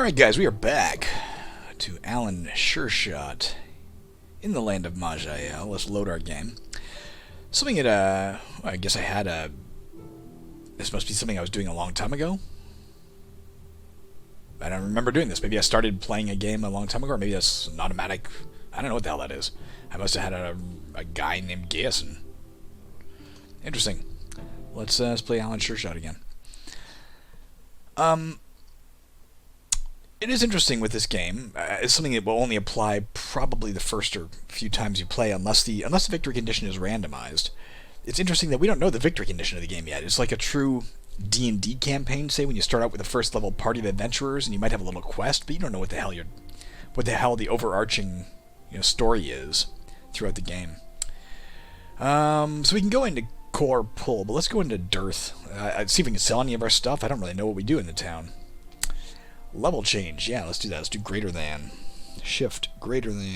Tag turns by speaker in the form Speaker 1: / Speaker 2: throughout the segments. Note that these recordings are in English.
Speaker 1: Alright guys, we are back to Alan Sure-Shot in the land of Maj'Eyal. Let's load our game. Something that, I guess I had this must be something I was doing a long time ago. I don't remember doing this. Maybe I started playing a game a long time ago, or maybe that's an automatic. I don't know what the hell that is. I must have had a guy named Gason. Interesting. Let's play Alan Sure-Shot again. It is interesting with this game. It's something that will only apply probably the first or few times you play, unless the victory condition is randomized. It's interesting that we don't know the victory condition of the game yet. It's like a true D&D campaign, say, when you start out with a first level party of adventurers and you might have a little quest, but you don't know what the hell the overarching story is throughout the game. So we can go into kor'pul, but let's go into Dearth. See if we can sell any of our stuff. I don't really know what we do in the town. Level change. Yeah, let's do that. Let's do greater than. Shift greater than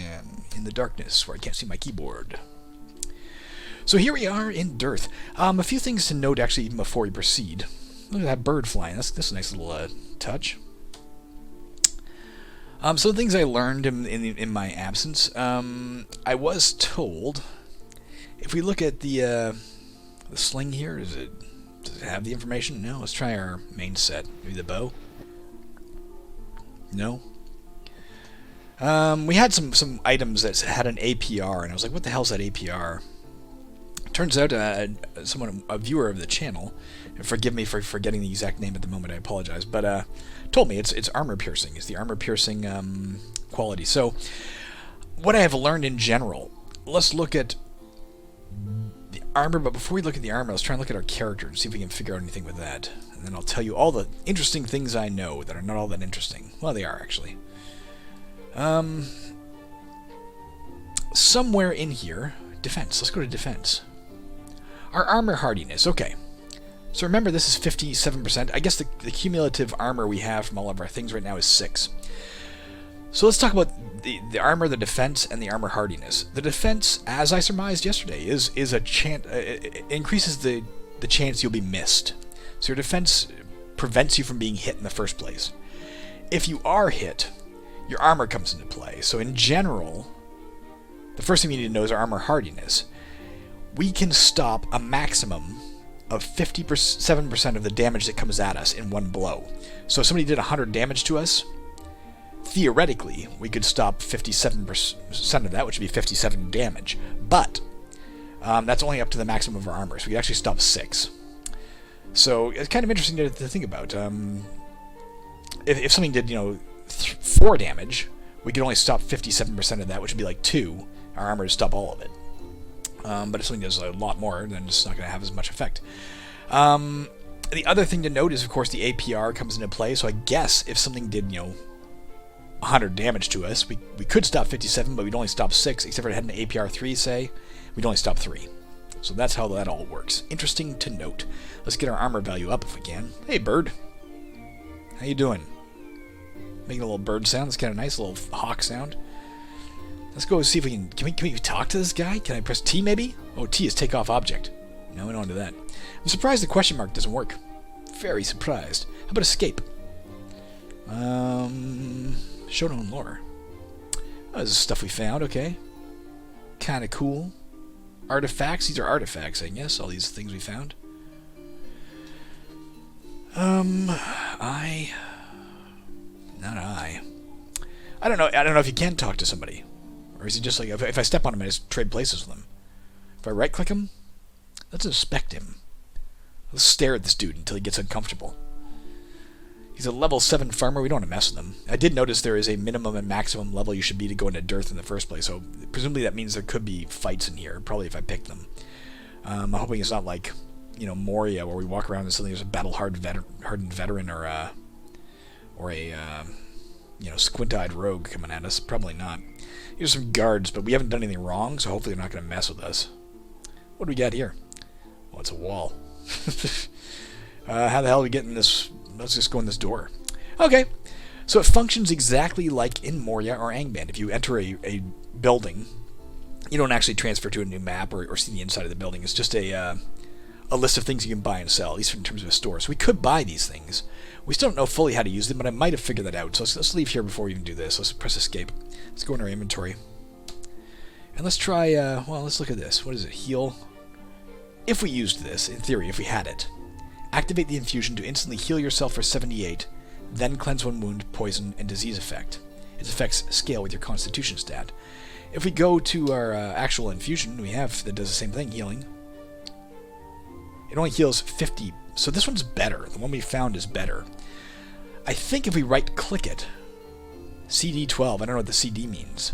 Speaker 1: in the darkness where I can't see my keyboard. So here we are in Dearth. A few things to note actually even before we proceed. Look at that bird flying. That's a nice little touch. So the things I learned in my absence. I was told if we look at the sling here, does it have the information? No. Let's try our main set. Maybe the bow. No. We had some items that had an APR, and I was like, what the hell's that APR? Turns out a viewer of the channel, and forgive me for forgetting the exact name at the moment, I apologize, but told me it's armor piercing. It's the armor piercing quality. So what I have learned in general, let's look at the armor, but before we look at the armor, let's try and look at our character and see if we can figure out anything with that. And then I'll tell you all the interesting things I know that are not all that interesting. Well, they are, actually. Somewhere in here, defense. Let's go to defense. Our armor hardiness. Okay. So remember, this is 57%. I guess the cumulative armor we have from all of our things right now is 6. So let's talk about the armor, the defense, and the armor hardiness. The defense, as I surmised yesterday, is a chance. It increases the chance you'll be missed. So your defense prevents you from being hit in the first place. If you are hit, your armor comes into play. So in general, the first thing you need to know is our armor hardiness. We can stop a maximum of 57% of the damage that comes at us in one blow. So if somebody did 100 damage to us, theoretically, we could stop 57% of that, which would be 57 damage. But that's only up to the maximum of our armor, so we could actually stop 6. So it's kind of interesting to think about. If something did, 4 damage, we could only stop 57% of that, which would be like 2. Our armor would stop all of it. But if something does a lot more, then it's not going to have as much effect. The other thing to note is, of course, the APR comes into play. So I guess if something did, 100 damage to us, we could stop 57, but we'd only stop 6, except for it had an APR 3, say. We'd only stop 3. So that's how that all works. Interesting to note. Let's get our armor value up if we can. Hey, bird. How you doing? Making a little bird sound. That's kind of nice, a little hawk sound. Let's go see if we can... Can we talk to this guy? Can I press T, maybe? Oh, T is take off object. No, we don't do that. I'm surprised the question mark doesn't work. Very surprised. How about escape? Show known lore. Oh, this is stuff we found, okay. Kind of cool. Artifacts? These are artifacts, I guess, all these things we found. I don't know. I don't know if you can talk to somebody. Or is it just like, if I step on him, I just trade places with him? If I right-click him, let's inspect him. Let's stare at this dude until he gets uncomfortable. He's a level 7 farmer. We don't want to mess with him. I did notice there is a minimum and maximum level you should be to go into Dearth in the first place, so presumably that means there could be fights in here, probably if I pick them. I'm hoping it's not like, Moria, where we walk around and suddenly there's a battle-hardened veteran or a squint-eyed rogue coming at us. Probably not. Here's some guards, but we haven't done anything wrong, so hopefully they're not going to mess with us. What do we got here? Oh, it's a wall. How the hell are we getting this? Let's just go in this door. Okay. So it functions exactly like in Moria or Angband. If you enter a building, you don't actually transfer to a new map or see the inside of the building. It's just a a list of things you can buy and sell, at least in terms of a store. So we could buy these things. We still don't know fully how to use them, but I might have figured that out. So let's leave here before we even do this. Let's press escape. Let's go in our inventory. And let's try, well, let's look at this. What is it? Heal. If we used this, in theory, if we had it, activate the infusion to instantly heal yourself for 78, then cleanse one wound, poison, and disease effect. Its effects scale with your constitution stat. If we go to our actual infusion we have that does the same thing, healing, it only heals 50. So this one's better. The one we found is better. I think if we right-click it, CD12, I don't know what the CD means.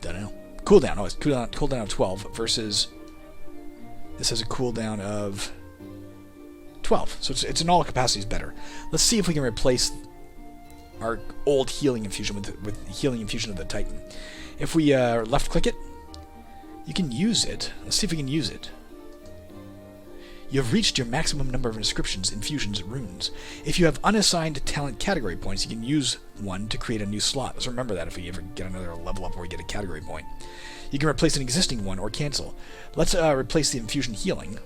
Speaker 1: Don't know. Cooldown. Oh, it's cooldown of 12 versus this has a cooldown of 12. So it's in all capacities better. Let's see if we can replace our old healing infusion with the healing infusion of the Titan. If we left-click it, you can use it. Let's see if we can use it. You have reached your maximum number of inscriptions, infusions, runes. If you have unassigned talent category points, you can use one to create a new slot. Let's remember that if we ever get another level up where we get a category point. You can replace an existing one or cancel. Let's replace the infusion healing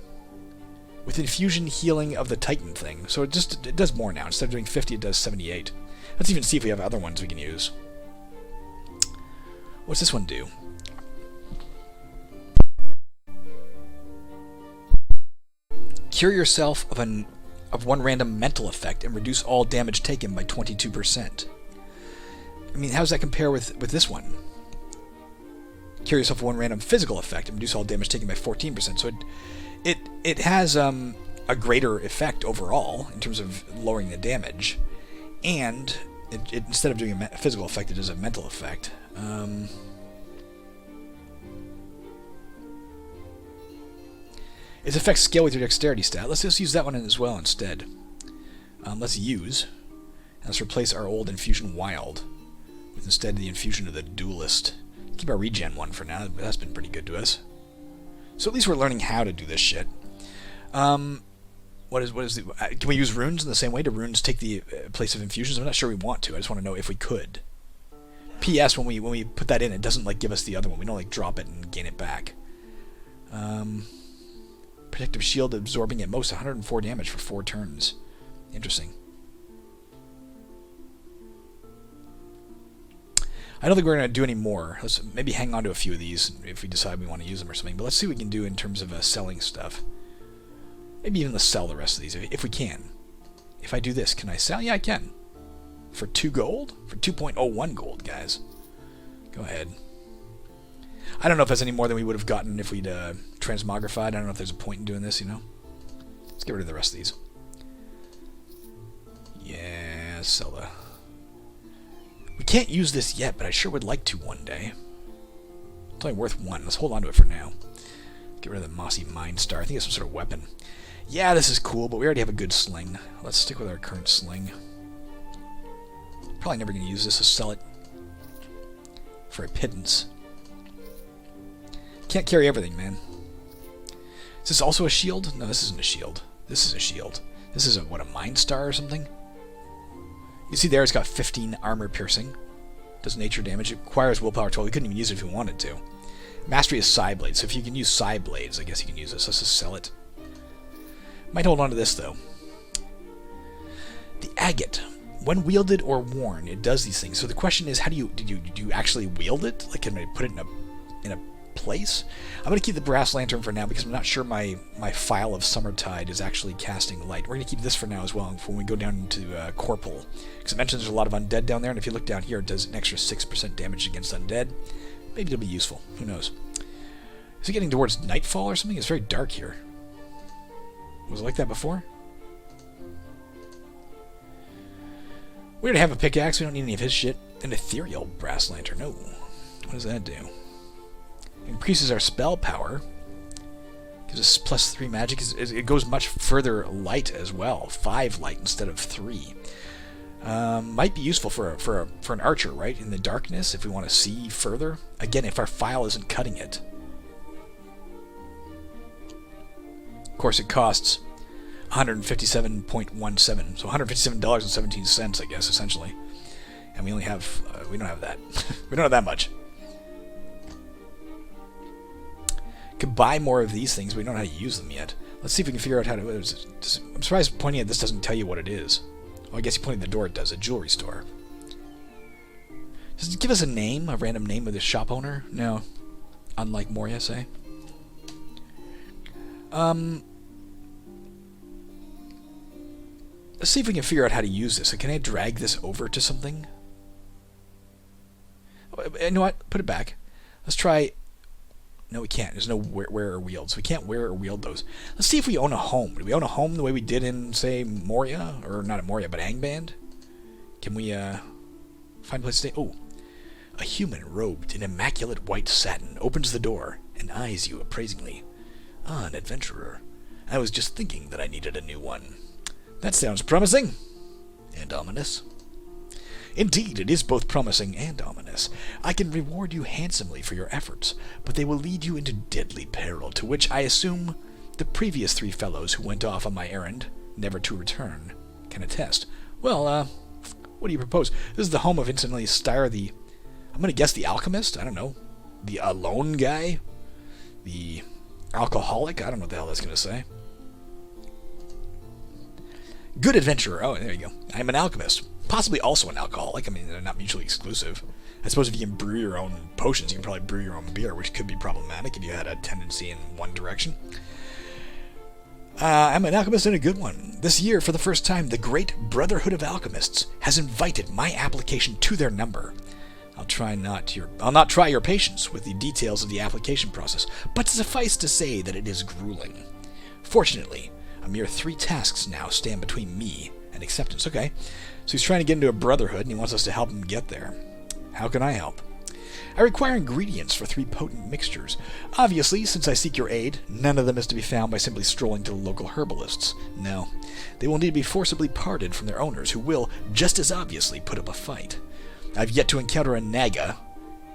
Speaker 1: with infusion healing of the Titan thing. So it does more now. Instead of doing 50, it does 78. Let's even see if we have other ones we can use. What's this one do? Cure yourself of one random mental effect and reduce all damage taken by 22%. I mean, how does that compare with this one? Cure yourself of one random physical effect and reduce all damage taken by 14%. So it has a greater effect overall in terms of lowering the damage, and it instead of doing a physical effect, it does a mental effect. Its effects scale with your dexterity stat. Let's just use that one as well instead. Let's use. And let's replace our old infusion wild with instead the infusion of the duelist. Keep our regen one for now. That's been pretty good to us. So at least we're learning how to do this shit. What is the? Can we use runes in the same way? Do runes take the place of infusions? I'm not sure we want to. I just want to know if we could. P.S. When we put that in, it doesn't like give us the other one. We don't like drop it and gain it back. Protective shield absorbing at most 104 damage for 4 turns. Interesting. I don't think we're going to do any more. Let's maybe hang on to a few of these if we decide we want to use them or something. But let's see what we can do in terms of selling stuff. Maybe even let's sell the rest of these if we can. If I do this, can I sell? Yeah, I can. For 2 gold? For 2.01 gold, guys. Go ahead. I don't know if that's any more than we would have gotten if we'd transmogrified. I don't know if there's a point in doing this, you know? Let's get rid of the rest of these. Yeah, sell the... We can't use this yet, but I sure would like to one day. It's only worth 1. Let's hold on to it for now. Get rid of the mossy Mind Star. I think it's some sort of weapon. Yeah, this is cool, but we already have a good sling. Let's stick with our current sling. Probably never going to use this. Let's sell it for a pittance. Can't carry everything, man. Is this also a shield? No, this isn't a shield. This is a shield. This is a Mind Star or something? You see there, it's got 15 armor piercing. Does nature damage. It requires willpower 12. We couldn't even use it if we wanted to. Mastery is Psy Blades, so if you can use Psy Blades, I guess you can use this. Let's just sell it. Might hold on to this, though. The agate. When wielded or worn, it does these things. So the question is, how do you actually wield it? Like, can I put it in a place? I'm going to keep the brass lantern for now because I'm not sure my file of Summertide is actually casting light. We're going to keep this for now as well when we go down into kor'pul. Because I mentioned there's a lot of undead down there, and if you look down here, it does an extra 6% damage against undead. Maybe it'll be useful. Who knows? Is it getting towards nightfall or something? It's very dark here. Was it like that before? We already have a pickaxe. We don't need any of his shit. An ethereal brass lantern. No. What does that do? Increases our spell power. Gives us +3 magic. It goes much further light as well. 5 light instead of 3. Might be useful for an archer, right? In the darkness, if we want to see further. Again, if our file isn't cutting it. Of course, it costs $157.17, so $157.17, I guess, essentially. And we only have we don't have that. We don't have that much. Could buy more of these things, but we don't know how to use them yet. Let's see if we can figure out how to... I'm surprised pointing at this doesn't tell you what it is. Oh, I guess you pointing at the door it does. A jewelry store. Does it give us a name? A random name of the shop owner? No. Unlike Moria, say. Let's see if we can figure out how to use this. Can I drag this over to something? You know what? Put it back. Let's try... No, we can't. There's no wear or wield, so we can't wear or wield those. Let's see if we own a home. Do we own a home the way we did in, say, Moria? Or not at Moria, but Angband? Can we, find a place to stay? Oh. A human robed in immaculate white satin opens the door and eyes you appraisingly. Ah, an adventurer. I was just thinking that I needed a new one. That sounds promising. And ominous. Indeed, it is both promising and ominous. I can reward you handsomely for your efforts, but they will lead you into deadly peril, to which I assume the previous 3 fellows who went off on my errand, never to return, can attest. Well, what do you propose? This is the home of instantly Styre the... I'm going to guess the alchemist? I don't know. The alone guy? The alcoholic? I don't know what the hell that's going to say. Good adventurer. Oh, there you go. I'm an alchemist. Possibly also an alcoholic. I mean, they're not mutually exclusive. I suppose if you can brew your own potions, you can probably brew your own beer, which could be problematic if you had a tendency in one direction. I'm an alchemist and a good one. This year, for the first time, the Great Brotherhood of Alchemists has invited my application to their number. I'll not try your patience with the details of the application process, but suffice to say that it is grueling. Fortunately, a mere 3 tasks now stand between me and acceptance. Okay, so he's trying to get into a brotherhood, and he wants us to help him get there. How can I help? I require ingredients for 3 potent mixtures. Obviously, since I seek your aid, none of them is to be found by simply strolling to the local herbalists. No, they will need to be forcibly parted from their owners, who will, just as obviously, put up a fight. I've yet to encounter a Naga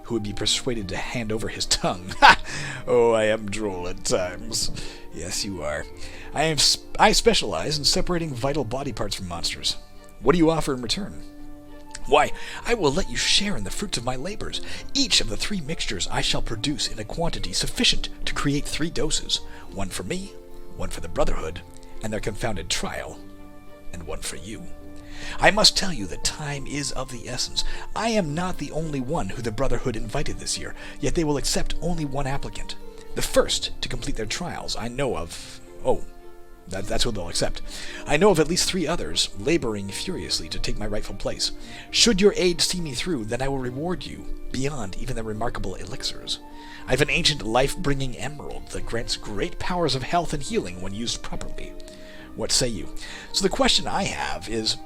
Speaker 1: who would be persuaded to hand over his tongue. Ha! Oh, I am droll at times. Yes, you are. I specialize in separating vital body parts from monsters. What do you offer in return? Why, I will let you share in the fruits of my labors. Each of the 3 mixtures I shall produce in a quantity sufficient to create 3 doses. 1 for me, 1 for the Brotherhood, and their confounded trial, and 1 for you. I must tell you that time is of the essence. I am not the only one who the Brotherhood invited this year, yet they will accept only 1 applicant. The first to complete their trials I know of... Oh, that's what they'll accept. I know of at least 3 others, laboring furiously to take my rightful place. Should your aid see me through, then I will reward you, beyond even the remarkable elixirs. I have an ancient life-bringing emerald that grants great powers of health and healing when used properly. What say you? So the question I have is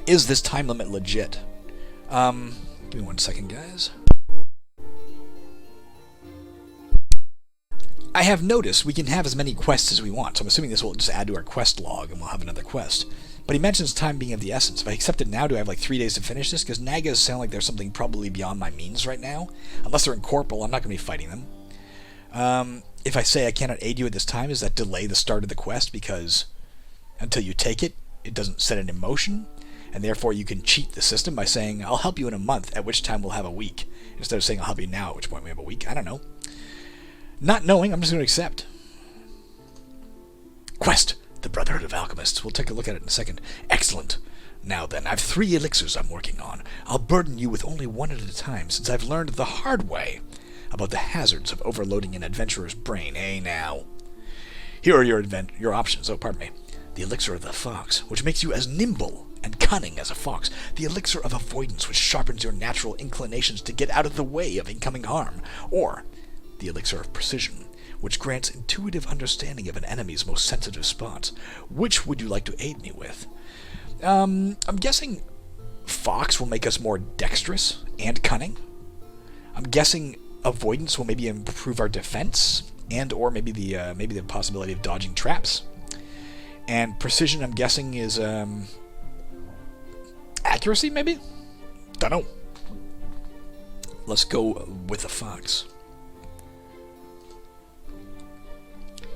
Speaker 1: this time limit legit? Give me 1 second, guys. I have noticed we can have as many quests as we want, so I'm assuming this will just add to our quest log and we'll have another quest. But he mentions time being of the essence. If I accept it now, do I have like 3 days to finish this? Because Nagas sound like there's something probably beyond my means right now. Unless they're in kor'pul, I'm not going to be fighting them. If I say I cannot aid you at this time, does that delay the start of the quest? Because until you take it, it doesn't set it in motion. And therefore you can cheat the system by saying, I'll help you in a month, at which time we'll have a week. Instead of saying, I'll help you now, at which point we have a week. I don't know. Not knowing, I'm just going to accept. Quest, the Brotherhood of Alchemists. We'll take a look at it in a second. Excellent. Now then, I've 3 elixirs I'm working on. I'll burden you with only 1 at a time, since I've learned the hard way about the hazards of overloading an adventurer's brain. Hey, now. Here are your options. Oh, pardon me. The elixir of the fox, which makes you as nimble and cunning as a fox. The elixir of avoidance, which sharpens your natural inclinations to get out of the way of incoming harm. Or the elixir of precision, which grants intuitive understanding of an enemy's most sensitive spots. Which would you like to aid me with? I'm guessing fox will make us more dexterous and cunning. I'm guessing avoidance will maybe improve our defense, and or maybe the possibility of dodging traps. And precision, I'm guessing, is accuracy, maybe? Don't know. Let's go with the fox.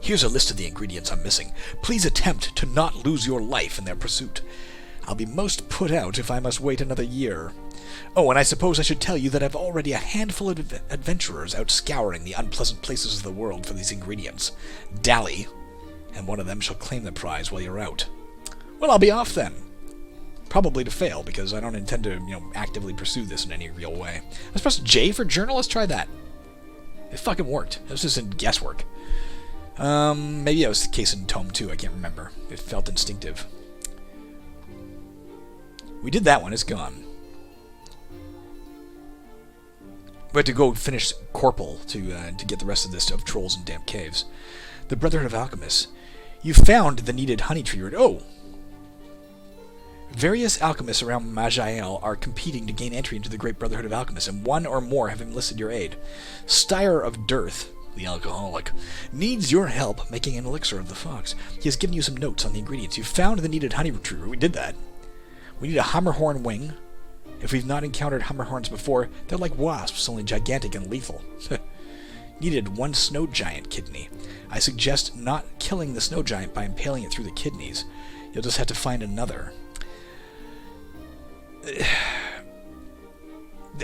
Speaker 1: Here's a list of the ingredients I'm missing. Please attempt to not lose your life in their pursuit. I'll be most put out if I must wait another year. Oh, and I suppose I should tell you that I've already a handful of adventurers out scouring the unpleasant places of the world for these ingredients. Dally, and one of them shall claim the prize while you're out. Well, I'll be off then. Probably to fail, because I don't intend to, actively pursue this in any real way. Let's press J for journal. Let's try that. It fucking worked. It was just in guesswork. Maybe that was the case in Tome 2. I can't remember. It felt instinctive. We did that one. It's gone. We had to go finish Kor'pul to get the rest of this of Trolls and Damp Caves. The Brotherhood of Alchemists. You found the needed honey tree root. Oh! Various alchemists around Maj'Eyal are competing to gain entry into the Great Brotherhood of Alchemists, and one or more have enlisted your aid. Styre of Dearth, the alcoholic, needs your help making an elixir of the fox. He has given you some notes on the ingredients. You found the needed honey tree root. We did that. We need a hammerhorn wing. If we've not encountered hammerhorns before, they're like wasps, only gigantic and lethal. Needed one snow giant kidney. I suggest not killing the snow giant by impaling it through the kidneys. You'll just have to find another.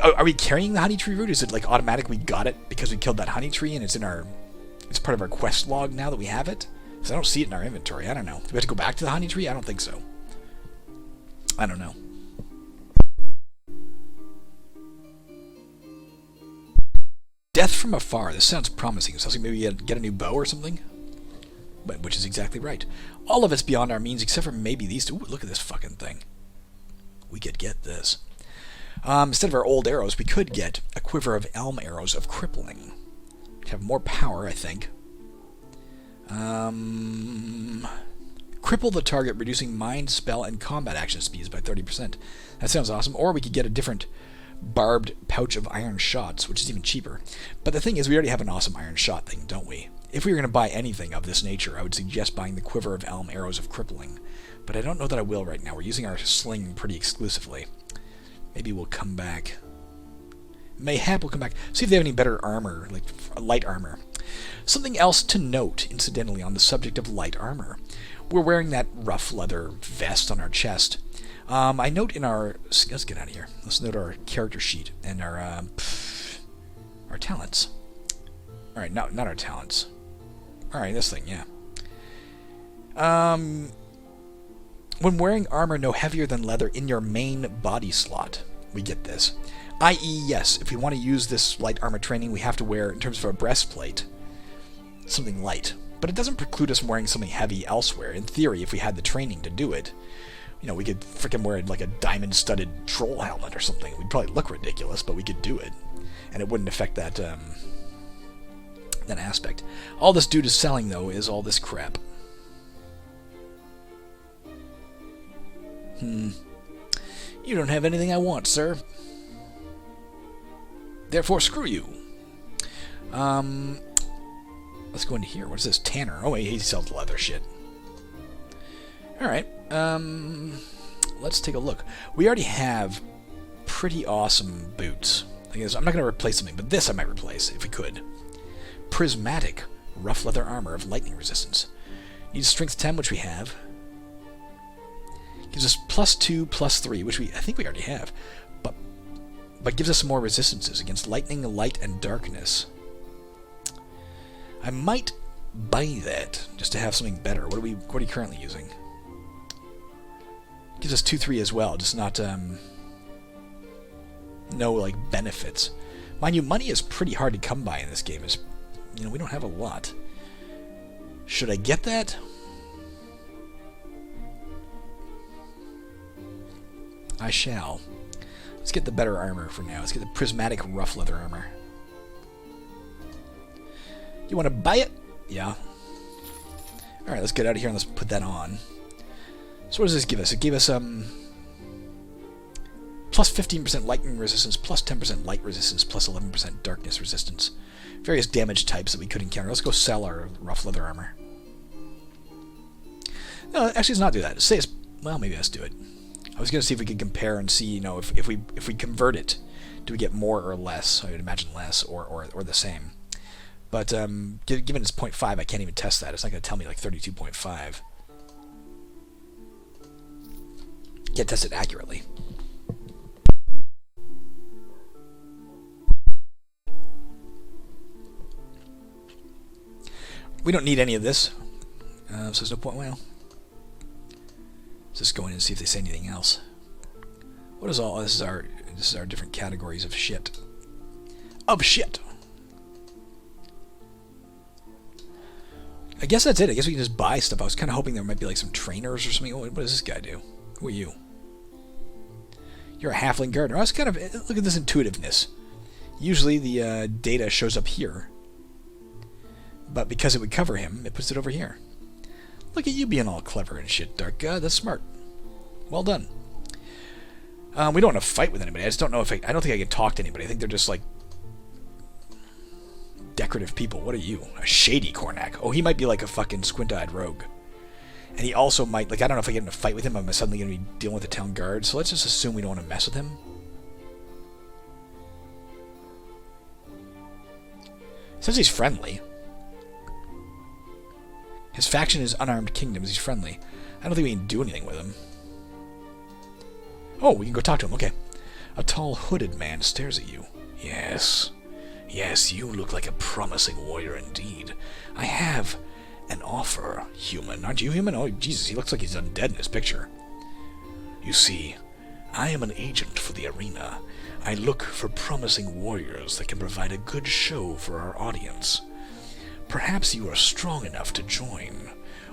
Speaker 1: Are we carrying the honey tree root? Is it like automatic we got it because we killed that honey tree and it's part of our quest log now that we have it? Because I don't see it in our inventory. I don't know. Do we have to go back to the honey tree? I don't think so. I don't know. Death from afar. This sounds promising. It sounds like maybe you get a new bow or something. But which is exactly right. All of it's beyond our means except for maybe these two. Ooh, look at this fucking thing. We could get this. Instead of our old arrows, we could get a quiver of elm arrows of crippling. Have more power, I think. Cripple the target, reducing mind, spell, and combat action speeds by 30%. That sounds awesome. Or we could get a different barbed pouch of iron shots, which is even cheaper. But the thing is, we already have an awesome iron shot thing, don't we? If we were going to buy anything of this nature, I would suggest buying the quiver of elm arrows of crippling. But I don't know that I will right now. We're using our sling pretty exclusively. Maybe we'll come back. Mayhap we'll come back. See if they have any better armor, like light armor. Something else to note, incidentally, on the subject of light armor. We're wearing that rough leather vest on our chest. I note in our... Let's get out of here. Let's note our character sheet and our talents. Alright, not our talents. Alright, this thing, yeah. When wearing armor no heavier than leather in your main body slot, we get this. I.e., yes, if we want to use this light armor training, we have to wear, in terms of a breastplate, something light. But it doesn't preclude us from wearing something heavy elsewhere. In theory, if we had the training to do it, we could frickin' wear like a diamond-studded troll helmet or something. We'd probably look ridiculous, but we could do it. And it wouldn't affect that aspect. All this dude is selling, though, is all this crap. You don't have anything I want, sir. Therefore, screw you. Let's go into here. What is this? Tanner. Oh, wait, he sells leather shit. Alright. Let's take a look. We already have pretty awesome boots. I'm not going to replace something, but this I might replace, if we could. Prismatic. Rough leather armor of lightning resistance. Needs strength 10, which we have. Gives us +2, +3, which I think we already have, but gives us some more resistances against lightning, light, and darkness. I might buy that just to have something better. What are you currently using? Gives us 2-3 as well, just not no like benefits. Mind you, money is pretty hard to come by in this game. We don't have a lot. Should I get that? I shall. Let's get the better armor for now. Let's get the prismatic rough leather armor. You want to buy it? Yeah. Alright, let's get out of here and let's put that on. So what does this give us? It gave us plus 15% lightning resistance, plus 10% light resistance, plus 11% darkness resistance. Various damage types that we could encounter. Let's go sell our rough leather armor. No, actually, let's not do that. Well, maybe let's do it. I was going to see if we could compare and see, if we convert it, do we get more or less? I would imagine less or the same. But given it's 0.5, I can't even test that. It's not going to tell me like 32.5. Can't test it accurately. We don't need any of this. So there's no point. Well, let's just go in and see if they say anything else. What is all? This is our different categories of shit. Of shit. I guess that's it. I guess we can just buy stuff. I was kind of hoping there might be like some trainers or something. Oh, what does this guy do? Who are you? You're a halfling gardener. I was kind of... Look at this intuitiveness. Usually the data shows up here. But because it would cover him, it puts it over here. Look at you being all clever and shit, Dark God. That's smart. Well done. We don't want to fight with anybody. I just don't know if I don't think I can talk to anybody. I think they're just like... decorative people. What are you? A shady Cornac. Oh, he might be like a fucking squint-eyed rogue. And he also might, like, I don't know if I get in a fight with him, I'm suddenly going to be dealing with the town guard, so let's just assume we don't want to mess with him. Says he's friendly. His faction is Unarmed Kingdoms. He's friendly. I don't think we can do anything with him. Oh, we can go talk to him. Okay. A tall, hooded man stares at you. Yes. Yes, you look like a promising warrior indeed. I have an offer, human. Aren't you human? Oh, Jesus, he looks like he's undead in his picture. You see, I am an agent for the arena. I look for promising warriors that can provide a good show for our audience. Perhaps you are strong enough to join.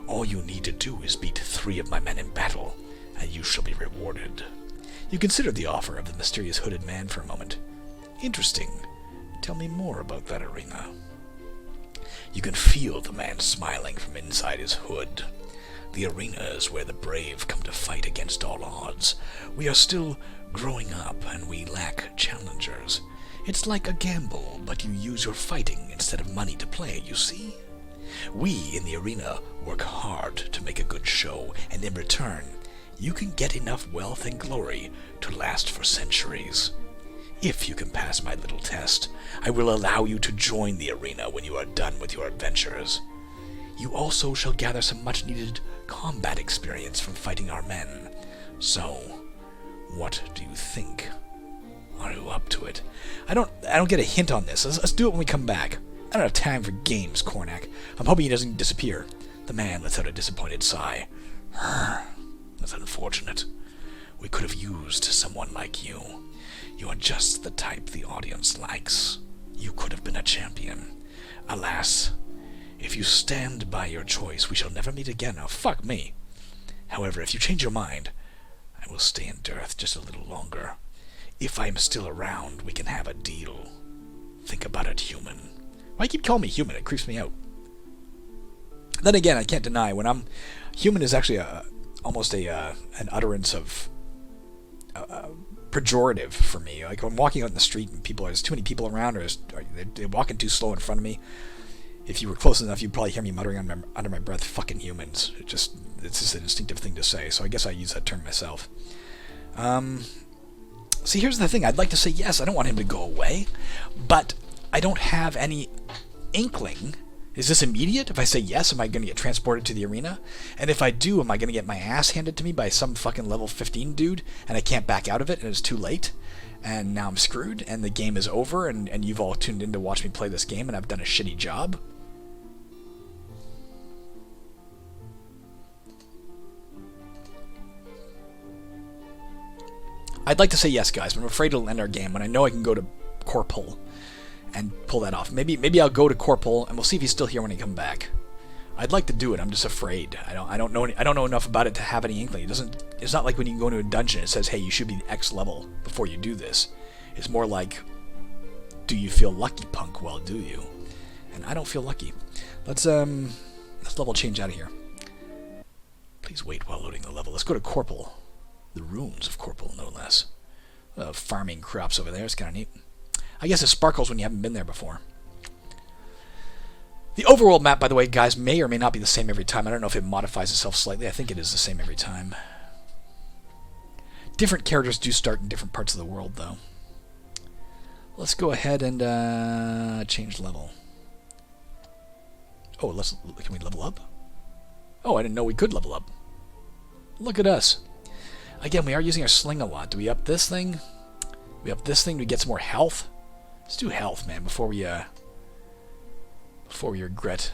Speaker 1: All you need to do is beat 3 of my men in battle, and you shall be rewarded. You considered the offer of the mysterious hooded man for a moment. Interesting. Tell me more about that arena. You can feel the man smiling from inside his hood. The arena is where the brave come to fight against all odds. We are still growing up, and we lack challengers. It's like a gamble, but you use your fighting instead of money to play, you see? We in the arena work hard to make a good show, and in return, you can get enough wealth and glory to last for centuries. If you can pass my little test, I will allow you to join the arena when you are done with your adventures. You also shall gather some much-needed combat experience from fighting our men. So, what do you think? Are you up to it? I don't get a hint on this. Let's do it when we come back. I don't have time for games, Cornac. I'm hoping he doesn't disappear. The man lets out a disappointed sigh. That's unfortunate. We could have used someone like you. You are just the type the audience likes. You could have been a champion. Alas, if you stand by your choice, we shall never meet again. Now, fuck me. However, if you change your mind, I will stay in Dearth just a little longer. If I am still around, we can have a deal. Think about it, human. Why keep calling me human? It creeps me out. Then again, I can't deny when I'm... Human is actually almost an utterance of... pejorative for me. Like when I'm walking out in the street and there's too many people around, or they're walking too slow in front of me. If you were close enough, you'd probably hear me muttering under my breath, "Fucking humans." It's just an instinctive thing to say. So I guess I use that term myself. See, here's the thing. I'd like to say yes. I don't want him to go away, but I don't have any inkling. Is this immediate? If I say yes, am I going to get transported to the arena? And if I do, am I going to get my ass handed to me by some fucking level 15 dude, and I can't back out of it, and it's too late, and now I'm screwed, and the game is over, and you've all tuned in to watch me play this game, and I've done a shitty job? I'd like to say yes, guys, but I'm afraid it'll end our game when I know I can go to kor'pul and pull that off. Maybe I'll go to kor'pul, and we'll see if he's still here when I come back. I'd like to do it. I'm just afraid. I don't know enough about it to have any inkling. It's not like when you go into a dungeon, it says, "Hey, you should be X level before you do this." It's more like, "Do you feel lucky, punk? Well, do you?" And I don't feel lucky. Let's level change out of here. Please wait while loading the level. Let's go to kor'pul. The ruins of kor'pul, no less. Farming crops over there. It's kind of neat. I guess it sparkles when you haven't been there before. The overworld map, by the way, guys, may or may not be the same every time. I don't know if it modifies itself slightly. I think it is the same every time. Different characters do start in different parts of the world, though. Let's go ahead and change level. Oh, can we level up? Oh, I didn't know we could level up. Look at us. Again, we are using our sling a lot. Do we up this thing? We up this thing? Do we get some more health? Let's do health, man, before we regret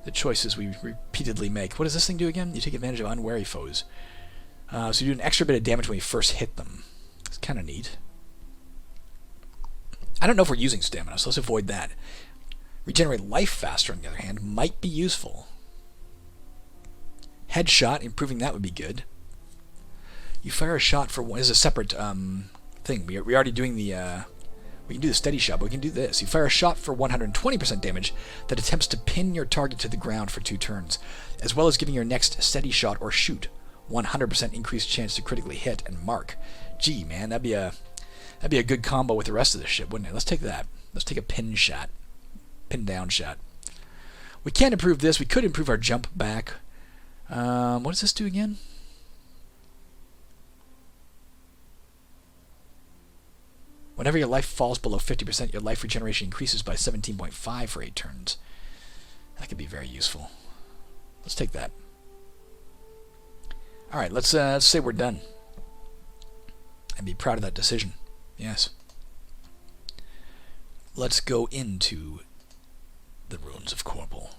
Speaker 1: the choices we repeatedly make. What does this thing do again? You take advantage of unwary foes. So you do an extra bit of damage when you first hit them. It's kind of neat. I don't know if we're using stamina, so let's avoid that. Regenerate life faster, on the other hand, might be useful. Headshot, improving that would be good. You fire a shot for one. This is a separate thing. We're already doing the... we can do the steady shot, but we can do this. You fire a shot for 120% damage that attempts to pin your target to the ground for 2 turns, as well as giving your next steady shot or shoot 100% increased chance to critically hit and mark. Gee, man, that'd be a good combo with the rest of this shit, wouldn't it? Let's take that. Let's take a pin shot. Pin down shot. We can't improve this. We could improve our jump back. What does this do again? Whenever your life falls below 50%, your life regeneration increases by 17.5 for 8 turns. That could be very useful. Let's take that. Alright, let's say we're done. And be proud of that decision. Yes. Let's go into the Ruins of Kor'pul.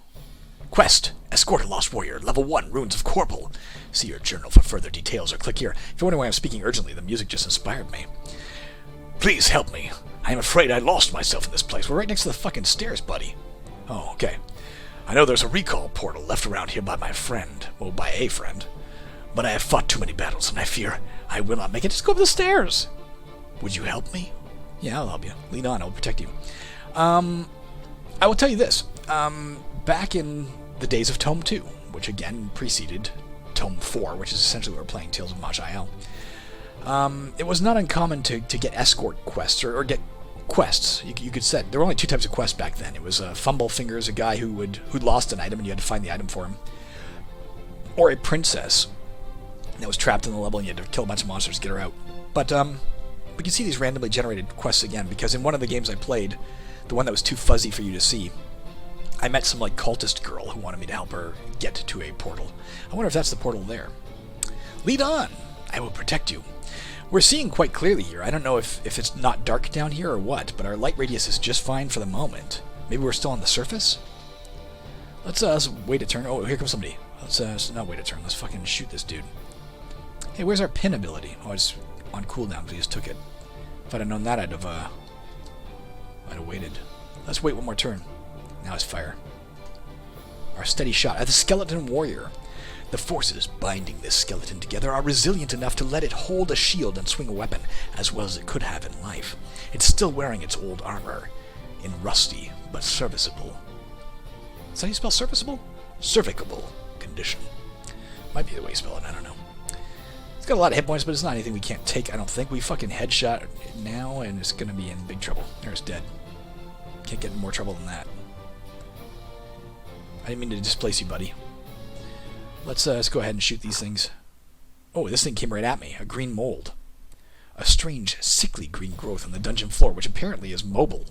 Speaker 1: Quest: Escort a Lost Warrior, Level 1, Ruins of Kor'pul. See your journal for further details or click here. If you're wondering why I'm speaking urgently, the music just inspired me. Please help me. I am afraid I lost myself in this place. We're right next to the fucking stairs, buddy. Oh, okay. I know there's a recall portal left around here by my friend. Well, by a friend. But I have fought too many battles, and I fear I will not make it. Just go up the stairs. Would you help me? Yeah, I'll help you. Lean on, I'll protect you. I will tell you this. Back in the days of Tome 2, which again preceded Tome 4, which is essentially what we're playing, Tales of Maj'Eyal, it was not uncommon to get escort quests, or get quests. You could set. There were only 2 types of quests back then. It was Fumble Fingers, a guy who'd lost an item and you had to find the item for him, or a princess that was trapped in the level and you had to kill a bunch of monsters to get her out. But we can see these randomly generated quests again, because in one of the games I played, the one that was too fuzzy for you to see, I met some like cultist girl who wanted me to help her get to a portal. I wonder if that's the portal there. Lead on! I will protect you. We're seeing quite clearly here. I don't know if it's not dark down here or what, but our light radius is just fine for the moment. Maybe we're still on the surface? Let's wait a turn. Oh, here comes somebody. Let's not wait a turn. Let's fucking shoot this dude. Hey, where's our pin ability? Oh, it's on cooldown, but he just took it. If I'd have known that, I'd have waited. Let's wait one more turn. Now it's fire. Our steady shot at the skeleton warrior. The forces binding this skeleton together are resilient enough to let it hold a shield and swing a weapon as well as it could have in life. It's still wearing its old armor, in rusty but serviceable. Is that how you spell serviceable? Serviceable condition. Might be the way you spell it, I don't know. It's got a lot of hit points, but it's not anything we can't take, I don't think. We fucking headshot now, and it's gonna be in big trouble. There's dead. Can't get in more trouble than that. I didn't mean to displace you, buddy. Let's go ahead and shoot these things. Oh, this thing came right at me. A green mold. A strange, sickly green growth on the dungeon floor, which apparently is mobile.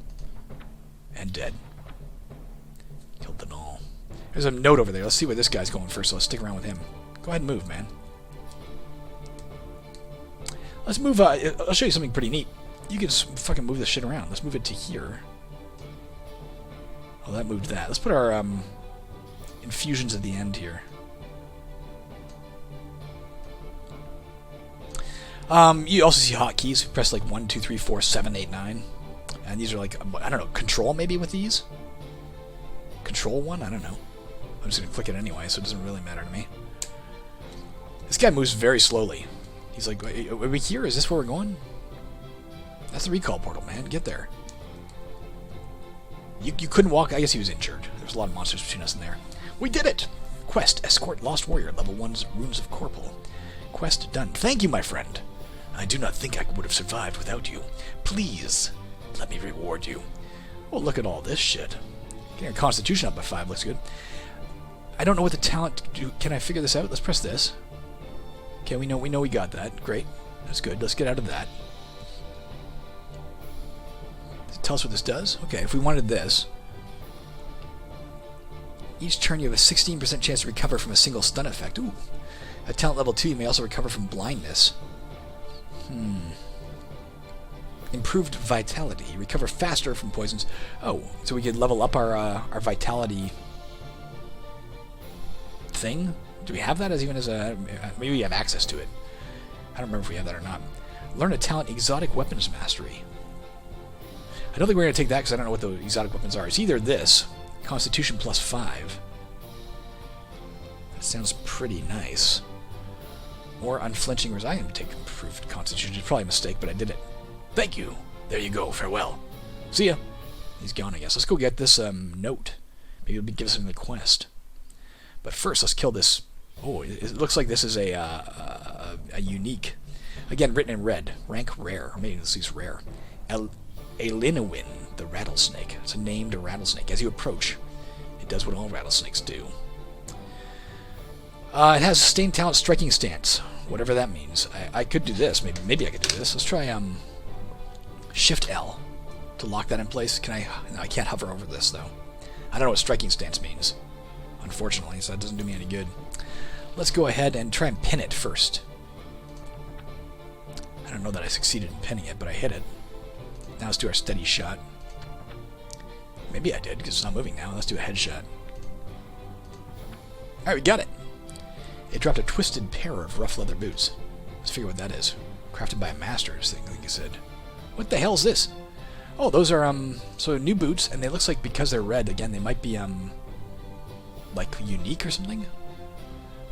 Speaker 1: And dead. Killed them all. There's a note over there. Let's see where this guy's going first, so let's stick around with him. Go ahead and move, man. Let's move, I'll show you something pretty neat. You can just fucking move this shit around. Let's move it to here. Oh, that moved that. Let's put our, infusions at the end here. You also see hotkeys. You press like 1, 2, 3, 4, 7, 8, 9. And these are like, I don't know, control maybe with these? Control 1? I don't know. I'm just going to click it anyway, so it doesn't really matter to me. This guy moves very slowly. He's like, are we here? Is this where we're going? That's the recall portal, man. Get there. You couldn't walk. I guess he was injured. There's a lot of monsters between us and there. We did it! Quest: Escort Lost Warrior, Level 1's Ruins of Kor'pul. Quest done. Thank you, my friend. I do not think I would have survived without you. Please, let me reward you. Well, look at all this shit. Getting our constitution up by 5 looks good. I don't know what the talent... Can I figure this out? Let's press this. Okay, we know we got that. Great. That's good. Let's get out of that. Does it tell us what this does? Okay, if we wanted this... Each turn you have a 16% chance to recover from a single stun effect. Ooh. At talent level 2, you may also recover from blindness. Improved vitality. Recover faster from poisons. Oh, so we could level up our vitality thing? Do we have that as a... Maybe we have access to it. I don't remember if we have that or not. Learn a talent, exotic weapons mastery. I don't think we're going to take that because I don't know what the exotic weapons are. It's either this, Constitution plus 5. That sounds pretty nice. Or unflinching resistance. I'm going to take improved Constitution. It's probably a mistake, but I did it. Thank you. There you go. Farewell. See ya. He's gone, I guess. Let's go get this note. Maybe it'll give us the quest. But first, let's kill this. Oh, it looks like this is a unique. Again, written in red. Rank rare. Or maybe this is rare. Alinowin, the rattlesnake. It's a named rattlesnake. As you approach, it does what all rattlesnakes do. It has sustained talent striking stance. Whatever that means. I could do this. Maybe I could do this. Let's try Shift L to lock that in place. Can I? No, I can't hover over this though. I don't know what striking stance means, unfortunately, so that doesn't do me any good. Let's go ahead and try and pin it first. I don't know that I succeeded in pinning it, but I hit it. Now let's do our steady shot. Maybe I did, because it's not moving now. Let's do a headshot. Alright, we got it. It dropped a twisted pair of rough leather boots. Let's figure what that is. Crafted by a master, I think you said. What the hell is this? Oh, those are, so new boots, and they looks like because they're red, again, they might be, like, unique or something?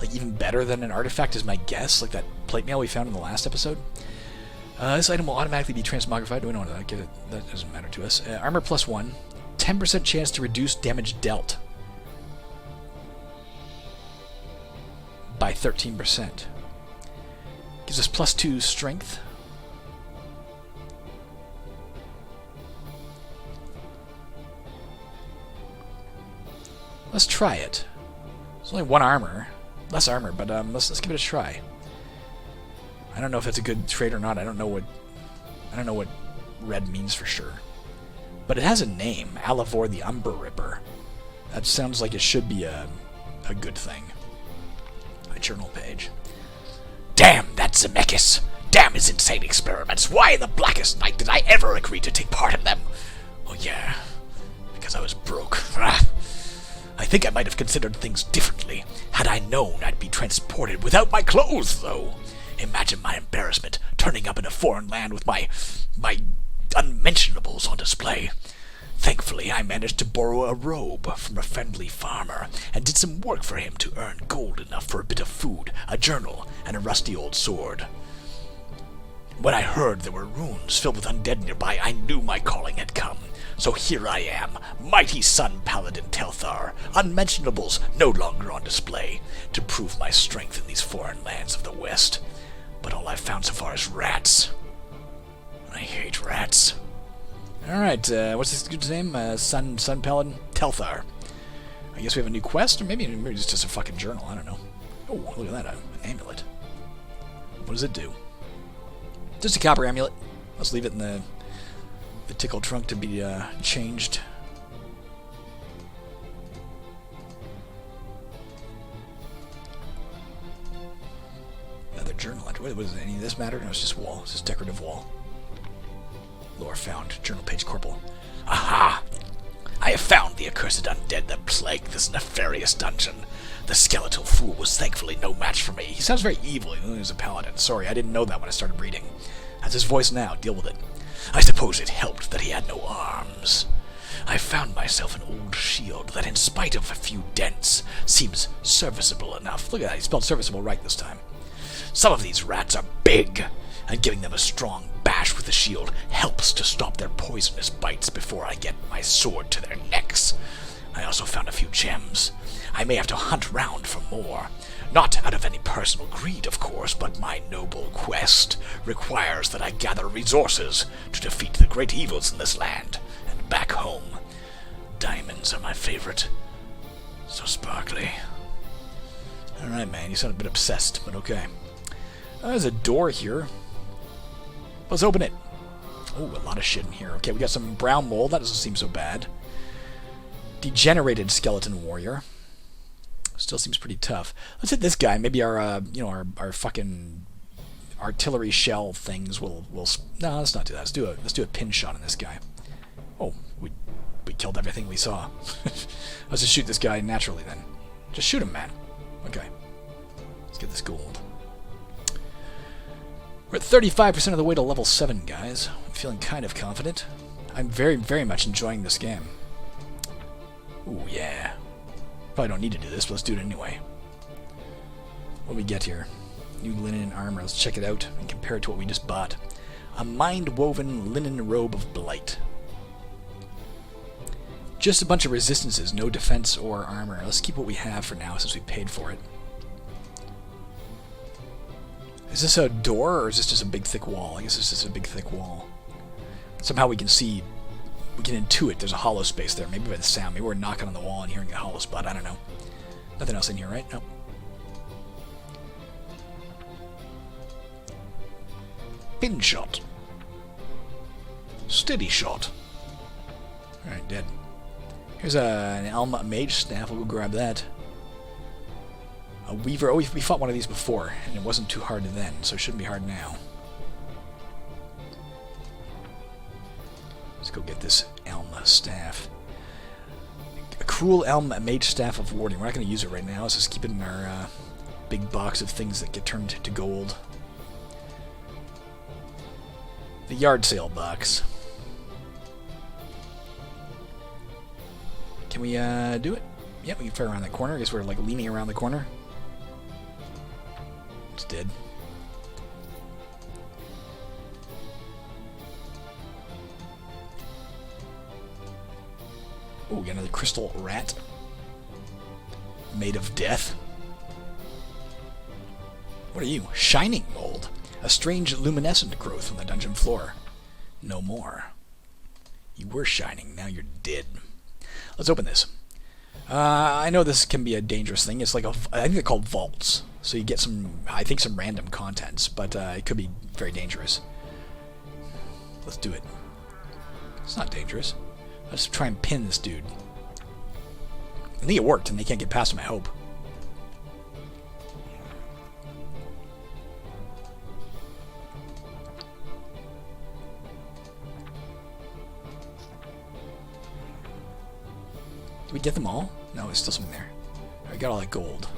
Speaker 1: Like, even better than an artifact is my guess, like that plate mail we found in the last episode. This item will automatically be transmogrified. We don't want to get it. That doesn't matter to us. Armor plus 1. 10% chance to reduce damage dealt by 13%. Gives us plus 2 strength. Let's try it. It's only 1 armor. Less armor, but let's give it a try. I don't know if it's a good trade or not. I don't know what red means for sure. But it has a name, Alavor the Umber Ripper. That sounds like it should be a good thing. A journal page. Damn that Zemeckis! Damn his insane experiments! Why in the blackest night did I ever agree to take part in them? Oh yeah, because I was broke. I think I might have considered things differently. Had I known I'd be transported without my clothes, though. Imagine my embarrassment, turning up in a foreign land with my unmentionables on display. Thankfully, I managed to borrow a robe from a friendly farmer, and did some work for him to earn gold enough for a bit of food, a journal, and a rusty old sword. When I heard there were ruins filled with undead nearby, I knew my calling had come. So here I am, mighty Sun Paladin Telthar, unmentionables no longer on display, to prove my strength in these foreign lands of the West. But all I've found so far is rats. I hate rats. Alright, what's this dude's name? Sun Paladin Telthar. I guess we have a new quest, or maybe it's just a fucking journal, I don't know. Oh, look at that, an amulet. What does it do? Just a copper amulet. Let's leave it in the tickle trunk to be changed. Another journal entry. What does any of this matter? No, it's just wall. It's just decorative wall. Lore found. Journal page kor'pul. Aha! I have found the accursed undead that plague this nefarious dungeon. The skeletal fool was thankfully no match for me. He sounds very evil. He's a paladin. Sorry, I didn't know that when I started reading. That's his voice now. Deal with it. I suppose it helped that he had no arms. I found myself an old shield that, in spite of a few dents, seems serviceable enough. Look at that. He spelled serviceable right this time. Some of these rats are big, and giving them a strong bash with the shield helps to stop their poisonous bites before I get my sword to their necks. I also found a few gems. I may have to hunt round for more. Not out of any personal greed, of course, but my noble quest requires that I gather resources to defeat the great evils in this land and back home. Diamonds are my favorite. So sparkly. Alright, man, you sound a bit obsessed, but okay. There's a door here. Let's open it. Oh, a lot of shit in here. Okay, we got some brown mold. That doesn't seem so bad. Degenerated skeleton warrior. Still seems pretty tough. Let's hit this guy. Maybe our our fucking artillery shell things will. No, let's not do that. Let's do a pin shot on this guy. Oh, we killed everything we saw. Let's just shoot this guy naturally then. Just shoot him, man. Okay. Let's get this gold. We're at 35% of the way to level 7, guys. I'm feeling kind of confident. I'm very, very much enjoying this game. Ooh, yeah. Probably don't need to do this, but let's do it anyway. What do we get here? New linen armor. Let's check it out and compare it to what we just bought. A mind-woven linen robe of blight. Just a bunch of resistances, no defense or armor. Let's keep what we have for now since we paid for it. Is this a door or is this just a big thick wall? I guess it's just a big thick wall. Somehow we can see, we can intuit there's a hollow space there. Maybe by the sound. Maybe we're knocking on the wall and hearing a hollow spot. I don't know. Nothing else in here, right? Nope. Pin shot. Steady shot. Alright, dead. Here's an Elm Mage Staff. We'll go grab that. A Weaver. Oh, we fought one of these before, and it wasn't too hard then, so it shouldn't be hard now. Let's go get this Elm Staff. A Cruel Elm Mage Staff of Warding. We're not going to use it right now. Let's just keep it in our big box of things that get turned to gold. The yard sale box. Can we do it? Yeah, we can fire around that corner. I guess we're like leaning around the corner. It's dead. Oh, we got another crystal rat. Made of death. What are you? Shining mold. A strange luminescent growth on the dungeon floor. No more. You were shining, now you're dead. Let's open this. I know this can be a dangerous thing. It's like I think they're called vaults. So you get some random contents, but it could be very dangerous. Let's do it. It's not dangerous. Let's try and pin this dude. I think it worked, and they can't get past him, I hope. Did we get them all? No, there's still something there. I got all that gold.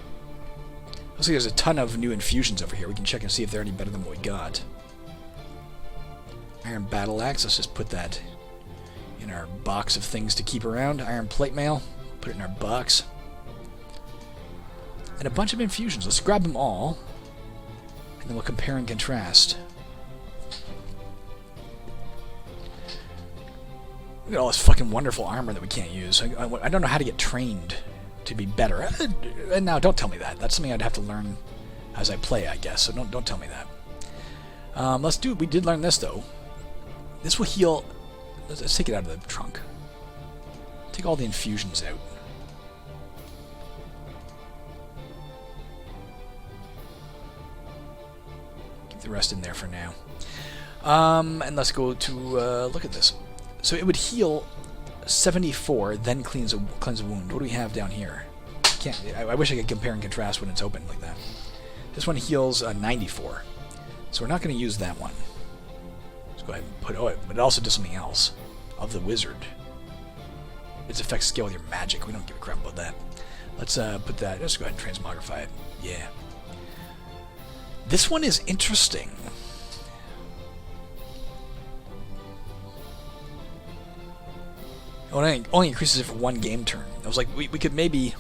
Speaker 1: Looks like there's a ton of new infusions over here. We can check and see if they're any better than what we got. Iron Battle Axe. Let's just put that in our box of things to keep around. Iron Plate Mail. Put it in our box. And a bunch of infusions. Let's grab them all. And then we'll compare and contrast. Look at all this fucking wonderful armor that we can't use. I don't know how to get trained to be better. And now, don't tell me that. That's something I'd have to learn as I play, I guess. So don't tell me that. Let's do. We did learn this though. This will heal. Let's take it out of the trunk. Take all the infusions out. Keep the rest in there for now. And let's go to look at this. So it would heal 74, then cleanse a wound. What do we have down here? I wish I could compare and contrast when it's open like that. This one heals 94. So we're not going to use that one. Let's go ahead and put... Oh, but it also does something else. Of the wizard. Its effects scale with your magic. We don't give a crap about that. Let's put that... Let's go ahead and transmogrify it. Yeah. This one is interesting. It only increases it for one game turn. I was like, we could maybe...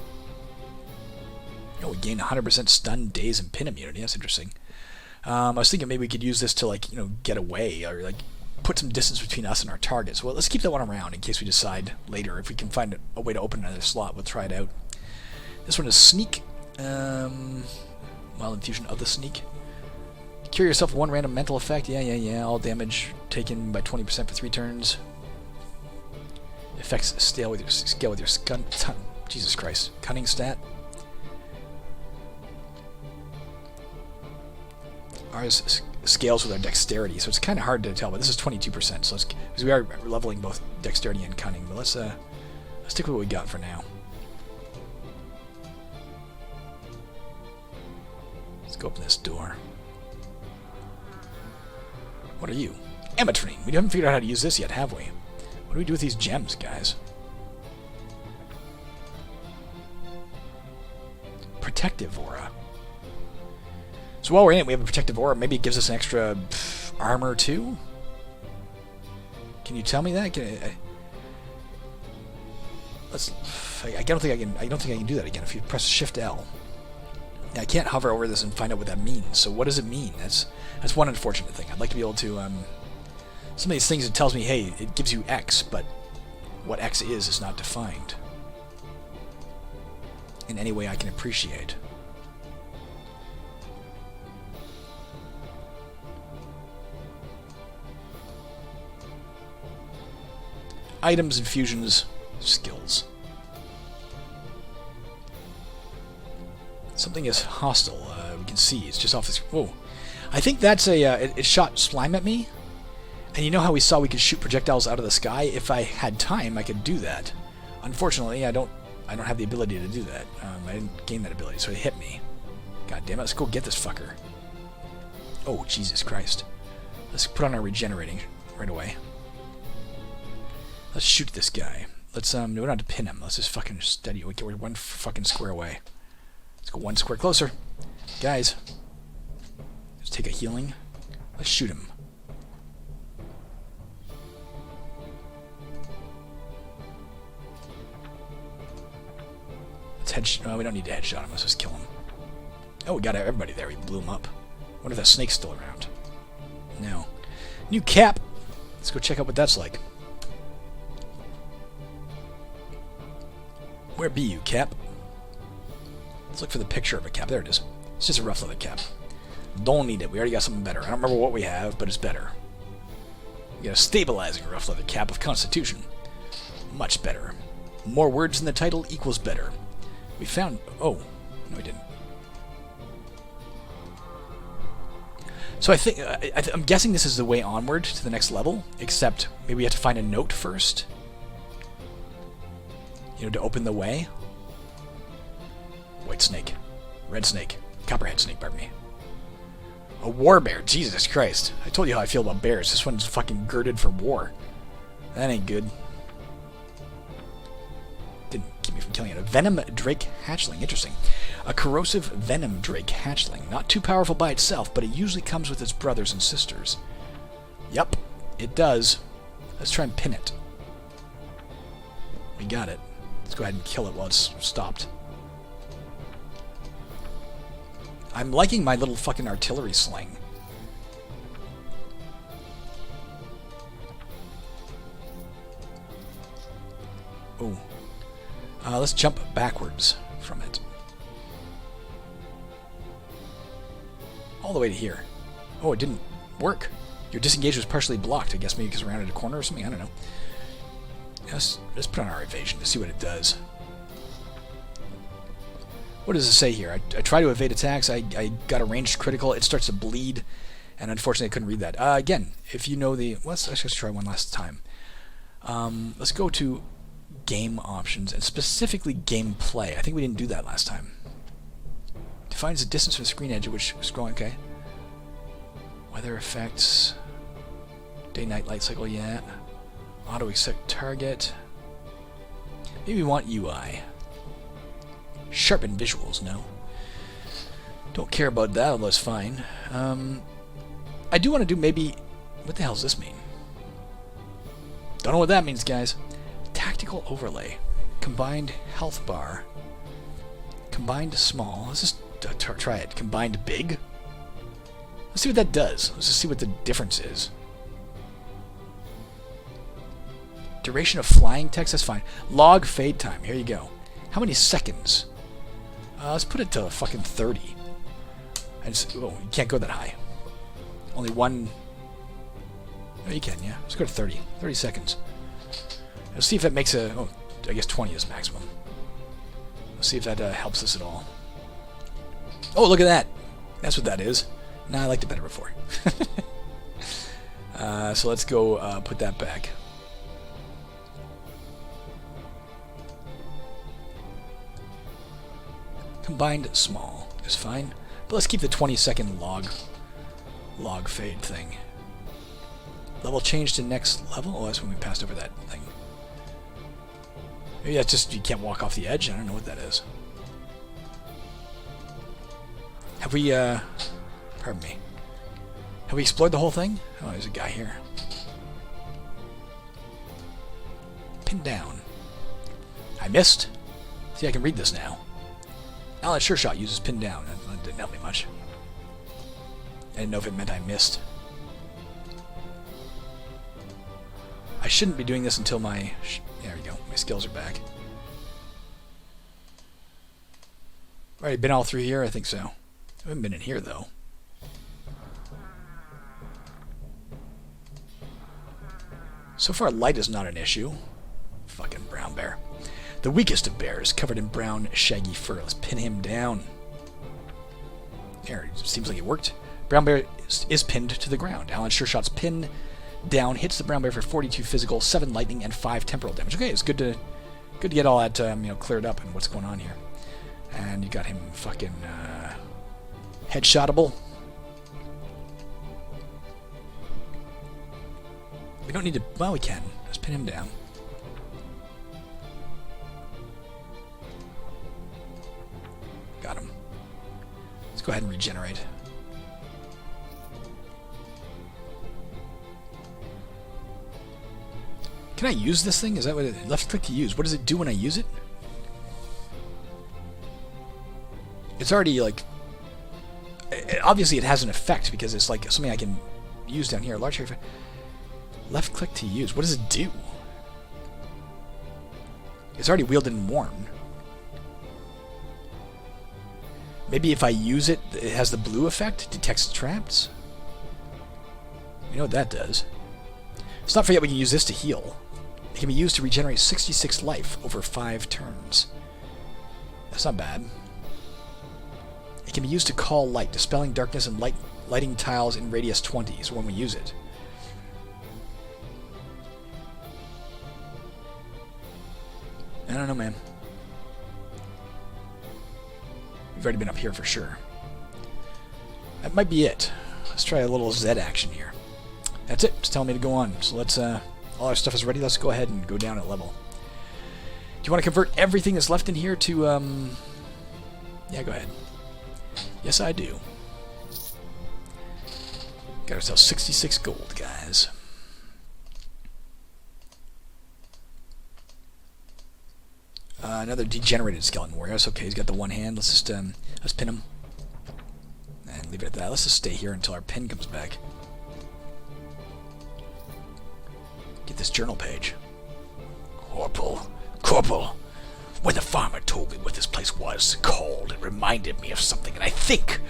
Speaker 1: we gain 100% stun, daze, and pin immunity. That's interesting. I was thinking maybe we could use this to, like, get away, or, like, put some distance between us and our targets. Well, let's keep that one around in case we decide later. If we can find a way to open another slot, we'll try it out. This one is Sneak. Wild Infusion of the Sneak. Cure yourself one random mental effect. Yeah. All damage taken by 20% for 3 turns. Effects scale with your Jesus Christ. Cunning stat. Ours scales with our dexterity, so it's kind of hard to tell, but this is 22%, so because we are leveling both dexterity and cunning, but let's stick with what we got for now. Let's go open this door. What are you? Ametrine. We haven't figured out how to use this yet, have we? What do we do with these gems, guys? Protective aura. So while we're in it, we have a protective aura. Maybe it gives us an extra armor too. Can you tell me that? I don't think I can do that again. If you press Shift L, I can't hover over this and find out what that means. So what does it mean? That's one unfortunate thing. I'd like to be able to some of these things. It tells me, hey, it gives you X, but what X is not defined in any way I can appreciate. Items, infusions, skills. Something is hostile. We can see it's just off this. Whoa! I think that's a. It shot slime at me, and you know how we saw we could shoot projectiles out of the sky. If I had time, I could do that. Unfortunately, I don't have the ability to do that. I didn't gain that ability, so it hit me. God damn it! Let's go get this fucker. Oh Jesus Christ! Let's put on our regenerating right away. Let's shoot this guy. Let's we don't have to pin him. Let's just fucking steady. We're one fucking square away. Let's go one square closer. Guys. Let's take a healing. Let's shoot him. Let's headshot. No, we don't need to headshot him. Let's just kill him. Oh, we got everybody there. We blew him up. Wonder if that snake's still around. No. New cap. Let's go check out what that's like. Where be you, Cap? Let's look for the picture of a cap. There it is. It's just a rough leather cap. Don't need it. We already got something better. I don't remember what we have, but it's better. We got a stabilizing rough leather cap of Constitution. Much better. More words in the title equals better. We found... Oh. No, we didn't. So I think... I'm guessing this is the way onward to the next level, except maybe we have to find a note first. You know, to open the way. White snake. Red snake. Copperhead snake, pardon me. A war bear. Jesus Christ. I told you how I feel about bears. This one's fucking girded for war. That ain't good. Didn't keep me from killing it. A venom drake hatchling. Interesting. A corrosive venom drake hatchling. Not too powerful by itself, but it usually comes with its brothers and sisters. Yup. It does. Let's try and pin it. We got it. Let's go ahead and kill it while it's stopped. I'm liking my little fucking artillery sling. Oh. Let's jump backwards from it. All the way to here. Oh, it didn't work. Your disengage was partially blocked. I guess maybe because we rounded a corner or something. I don't know. Let's put on our evasion to see what it does. What does it say here? I try to evade attacks. I got a ranged critical. It starts to bleed, and unfortunately I couldn't read that. Again, if you know the... Let's try one last time. Let's go to game options, and specifically gameplay. I think we didn't do that last time. Defines the distance from the screen edge at which we're scrolling. Okay. Weather effects. Day-night light cycle, yeah. Auto-accept target. Maybe we want UI. Sharpen visuals, no. Don't care about that, although it's fine. I do want to do maybe... What the hell does this mean? Don't know what that means, guys. Tactical overlay. Combined health bar. Combined small. Let's just try it. Combined big? Let's see what that does. Let's just see what the difference is. Duration of flying text, that's fine. Log fade time, here you go. How many seconds? Let's put it to fucking 30. Oh, you can't go that high. Only one... No, you can, yeah. Let's go to 30. 30 seconds. Let's see if that makes a... Oh, I guess 20 is maximum. Let's see if that helps us at all. Oh, look at that! That's what that is. Nah, I liked it better before. So let's go put that back. Combined small is fine. But let's keep the 20-second log fade thing. Level change to next level? Oh, that's when we passed over that thing. Maybe that's just you can't walk off the edge? I don't know what that is. Have we, pardon me. Have we explored the whole thing? Oh, there's a guy here. Pinned down. I missed. See, I can read this now. Alan Sure Shot uses pinned down. That didn't help me much. I didn't know if it meant I missed. I shouldn't be doing this until my... there we go. My skills are back. Alright, been all through here? I think so. I haven't been in here, though. So far, light is not an issue. Fucking brown bear. The weakest of bears, covered in brown, shaggy fur. Let's pin him down. There, it seems like it worked. Brown bear is pinned to the ground. Alan Sure Shot's pin down hits the brown bear for 42 physical, 7 lightning, and 5 temporal damage. Okay, it's good to get all that cleared up and what's going on here. And you got him fucking headshotable. We don't need to... well, we can. Let's pin him down. Got him. Let's go ahead and regenerate. Can I use this thing? Is that what it... left click to use. What does it do when I use it? It's already, like... obviously it has an effect because it's like something I can use down here. Large area... left click to use. What does it do? It's already wielded and worn. Maybe if I use it, it has the blue effect. Detects traps. You know what that does. Let's not forget we can use this to heal. It can be used to regenerate 66 life over 5 turns. That's not bad. It can be used to call light, dispelling darkness and lighting tiles in radius 20, so when we use it. I don't know, man. We've already been up here for sure. That might be it. Let's try a little Z action here. That's it. It's telling me to go on. So let's, all our stuff is ready. Let's go ahead and go down a level. Do you want to convert everything that's left in here to, yeah, go ahead. Yes, I do. Got ourselves 66 gold, guys. Another degenerated skeleton warrior. That's okay. He's got the one hand. Let's just let's pin him and leave it at that. Let's just stay here until our pin comes back. Get this journal page. Kor'pul. When the farmer told me what this place was called, it reminded me of something, and I think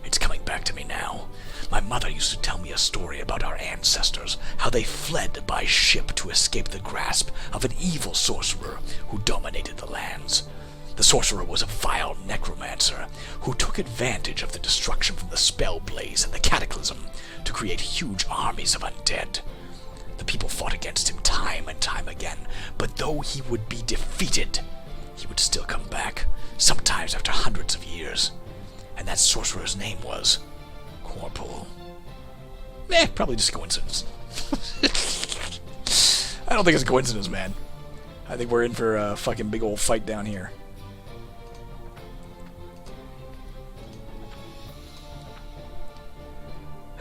Speaker 1: it's coming back to me now. My mother used to tell me a story about our ancestors, how they fled by ship to escape the grasp of an evil sorcerer who dominated the lands. The sorcerer was a vile necromancer who took advantage of the destruction from the spell blaze and the cataclysm to create huge armies of undead. The people fought against him time and time again, but though he would be defeated, he would still come back, sometimes after hundreds of years. And that sorcerer's name was kor'pul. Probably just coincidence. I don't think it's a coincidence, man. I think we're in for a fucking big old fight down here.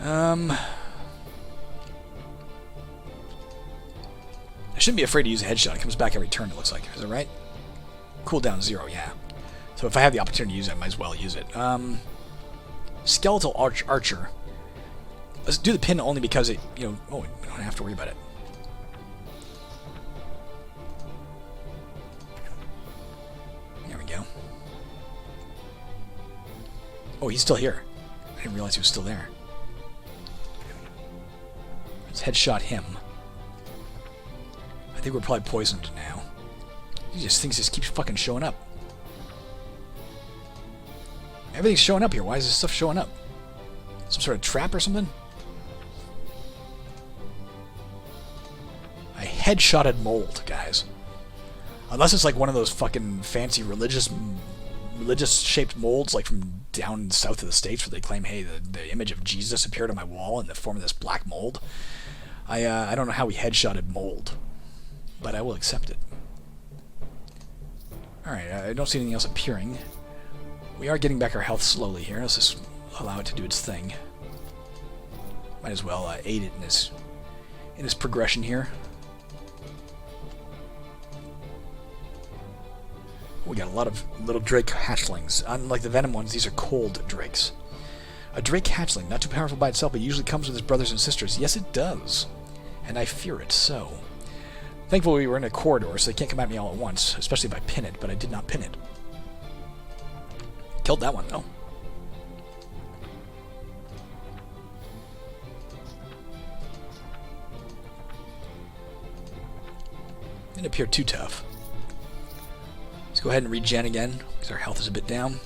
Speaker 1: I shouldn't be afraid to use a headshot. It comes back every turn, it looks like. Is that right? Cooldown 0, yeah. So if I have the opportunity to use it, I might as well use it. Skeletal Archer. Let's do the pin only because it, you know... oh, we don't have to worry about it. There we go. Oh, he's still here. I didn't realize he was still there. Let's headshot him. I think we're probably poisoned now. Things just keep fucking showing up. Everything's showing up here. Why is this stuff showing up? Some sort of trap or something? I headshotted mold, guys. Unless it's like one of those fucking fancy religious religious-shaped molds, like from down south of the States, where they claim, hey, the image of Jesus appeared on my wall in the form of this black mold. I don't know how we headshotted mold, but I will accept it. Alright, I don't see anything else appearing. We are getting back our health slowly here. Let's just allow it to do its thing. Might as well aid it in its progression here. We got a lot of little drake hatchlings. Unlike the venom ones, these are cold drakes. A drake hatchling, not too powerful by itself, but usually comes with its brothers and sisters. Yes, it does. And I fear it so. Thankfully, we were in a corridor, so they can't come at me all at once, especially if I pin it, but I did not pin it. Killed that one, though. Didn't appear too tough. Let's go ahead and regen again, because our health is a bit down.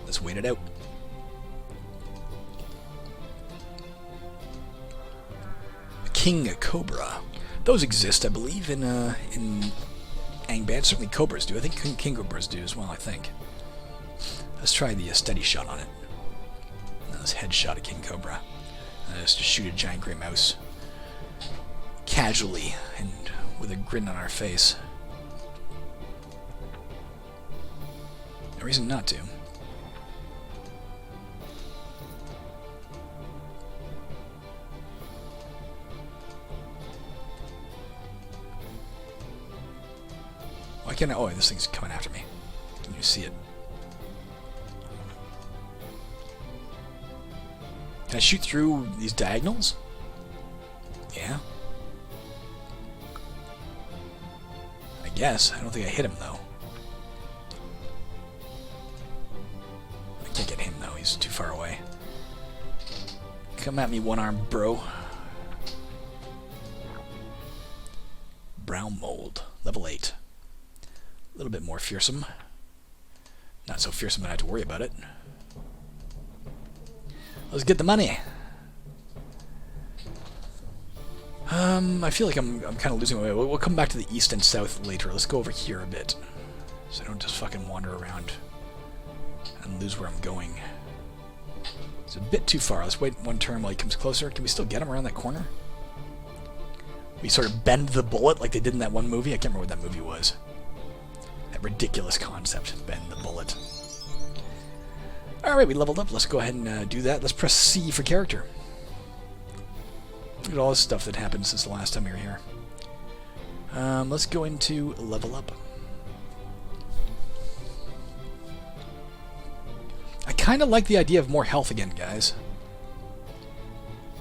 Speaker 1: Let's wait it out. King Cobra. Those exist, I believe, in Angband. Certainly Cobras do. I think King Cobras do as well, I think. Let's try the steady shot on it. Now let's headshot a King Cobra. Let's just shoot a giant grey mouse. Casually, and with a grin on our face. No reason not to. Why can't I? Oh, this thing's coming after me. Can you see it? Can I shoot through these diagonals? Yeah. I guess. I don't think I hit him, though. I can't get him, though. He's too far away. Come at me, one-armed bro. Brown mold. Level 8. A little bit more fearsome. Not so fearsome that I have to worry about it. Let's get the money. I feel like I'm kind of losing my way. We'll come back to the east and south later. Let's go over here a bit, so I don't just fucking wander around and lose where I'm going. It's a bit too far. Let's wait one turn while he comes closer. Can we still get him around that corner? We sort of bend the bullet like they did in that one movie. I can't remember what that movie was. That ridiculous concept, bend the bullet. Alright, we leveled up. Let's go ahead and do that. Let's press C for character. Look at all this stuff that happened since the last time we were here. Let's go into level up. I kind of like the idea of more health again, guys.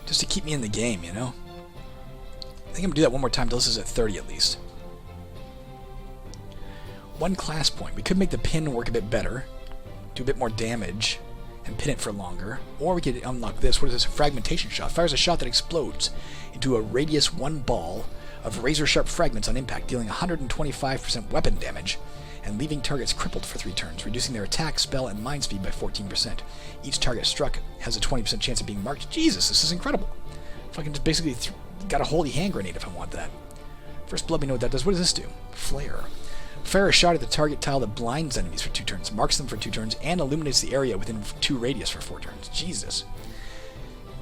Speaker 1: Just to keep me in the game, you know? I think I'm going to do that one more time till this is at 30 at least. One class point. We could make the pin work a bit better. Do a bit more damage and pin it for longer. Or we could unlock this. What is this? A fragmentation shot. Fires a shot that explodes into a radius 1 ball of razor-sharp fragments on impact, dealing 125% weapon damage and leaving targets crippled for 3 turns, reducing their attack, spell, and mind speed by 14%. Each target struck has a 20% chance of being marked. Jesus, this is incredible. Fucking just basically got a holy hand grenade if I want that. First, let me know what that does. What does this do? Flare. Fire a shot at the target tile that blinds enemies for 2 turns, marks them for 2 turns, and illuminates the area within 2 radius for 4 turns. Jesus.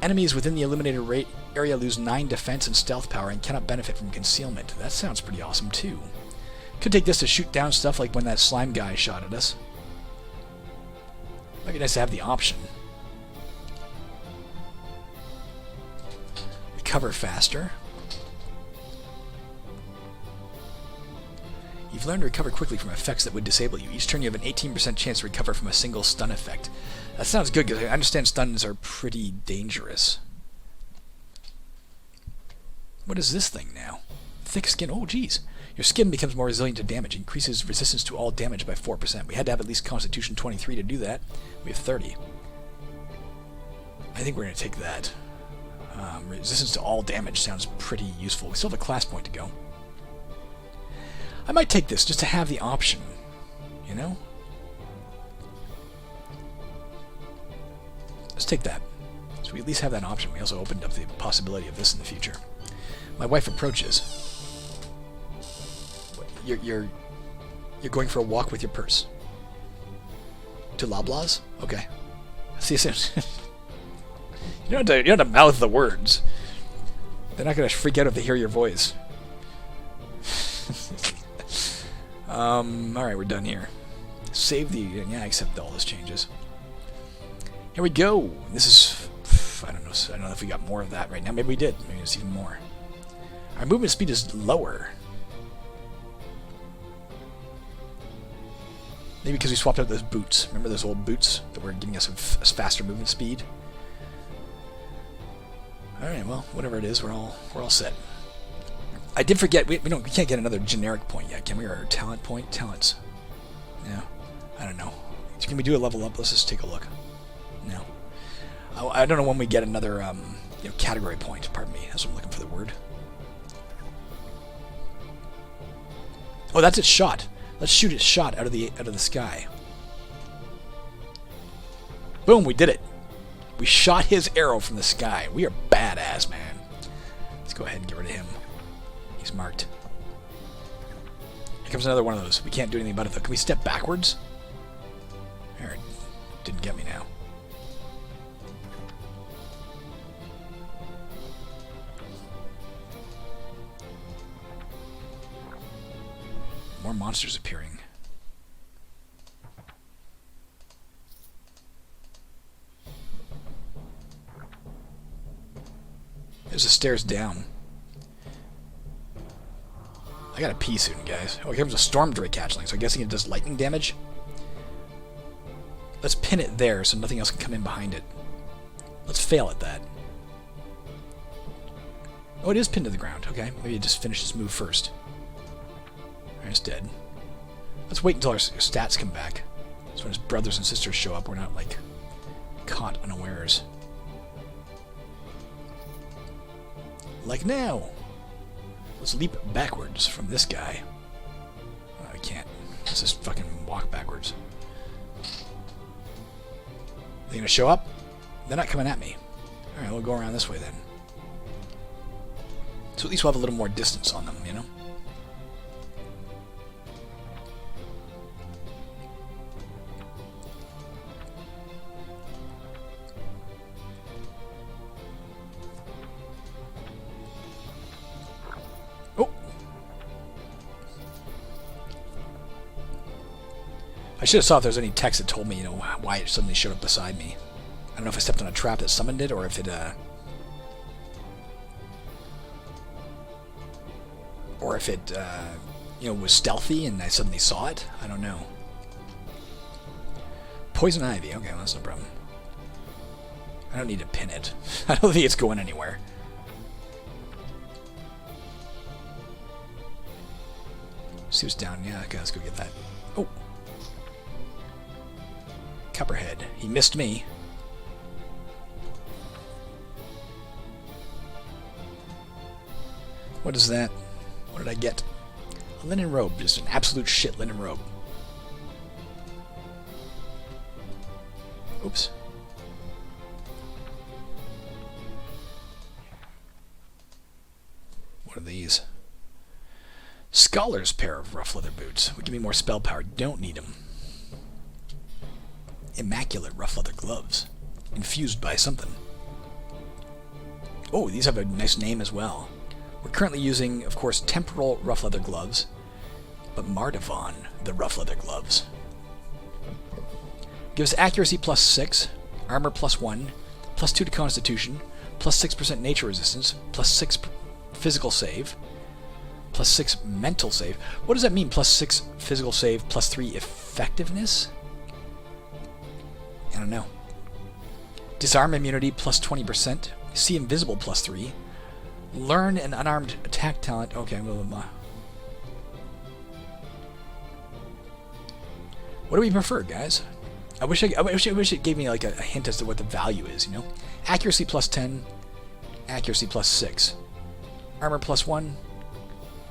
Speaker 1: Enemies within the illuminated area lose 9 defense and stealth power and cannot benefit from concealment. That sounds pretty awesome, too. Could take this to shoot down stuff like when that slime guy shot at us. Might be nice to have the option. Recover faster. You've learned to recover quickly from effects that would disable you. Each turn you have an 18% chance to recover from a single stun effect. That sounds good, because I understand stuns are pretty dangerous. What is this thing now? Thick skin. Oh, geez. Your skin becomes more resilient to damage. Increases resistance to all damage by 4%. We had to have at least Constitution 23 to do that. We have 30. I think we're going to take that. Resistance to all damage sounds pretty useful. We still have a class point to go. I might take this just to have the option, you know? Let's take that. So we at least have that option. We also opened up the possibility of this in the future. My wife approaches. You're going for a walk with your purse. To Loblaws? Okay. See you soon. You don't have to mouth the words. They're not going to freak out if they hear your voice. Alright, we're done here. Save the... Yeah, I accept all those changes. Here we go. This is... I don't know if we got more of that right now. Maybe we did. Maybe it's even more. Our movement speed is lower. Maybe because we swapped out those boots. Remember those old boots that were giving us a faster movement speed? Alright, well, whatever it is, we're all set. I did forget, we can't get another generic point yet, can we? Or a talent point? Talents. Yeah. I don't know. Can we do a level up? Let's just take a look. No. I don't know when we get another category point. Pardon me. That's what I'm looking for the word. Oh, that's its shot. Let's shoot its shot out of the sky. Boom, we did it. We shot his arrow from the sky. We are badass, man. Let's go ahead and get rid of him. He's marked. Here comes another one of those. We can't do anything about it, though. Can we step backwards? There, it didn't get me now. More monsters appearing. There's the stairs down. I gotta pee soon, guys. Oh, here comes a storm drake hatchling, so I'm guessing it does lightning damage. Let's pin it there so nothing else can come in behind it. Let's fail at that. Oh, it is pinned to the ground. Okay, maybe it just finished its move first. Alright, it's dead. Let's wait until our stats come back. So when his brothers and sisters show up, we're not, like, caught unawares. Like now! Let's leap backwards from this guy. Oh, I can't. Let's just fucking walk backwards. They gonna show up? They're not coming at me. Alright, we'll go around this way then. So at least we'll have a little more distance on them, you know? I should have saw if there was any text that told me, why it suddenly showed up beside me. I don't know if I stepped on a trap that summoned it, or if it, was stealthy and I suddenly saw it. I don't know. Poison ivy. Okay, well, that's no problem. I don't need to pin it. I don't think it's going anywhere. See what's down. Yeah, okay, let's go get that. Oh. Copperhead. He missed me. What is that? What did I get? A linen robe. Just an absolute shit linen robe. Oops. What are these? Scholar's pair of rough leather boots. Would give me more spell power. Don't need them. Immaculate rough leather gloves. Infused by something. Oh, these have a nice name as well. We're currently using, of course, temporal rough leather gloves, but Mardivan, the rough leather gloves. Gives accuracy +6, armor +1, +2 to constitution, +6% nature resistance, +6 physical save, +6 mental save. What does that mean? +6 physical save, +3 effectiveness? I don't know. Disarm immunity +20%. See invisible +3. Learn an unarmed attack talent. Okay, blah, blah, blah. What do we prefer, guys? I wish it gave me like a hint as to what the value is, Accuracy +10. Accuracy +6. Armor +1.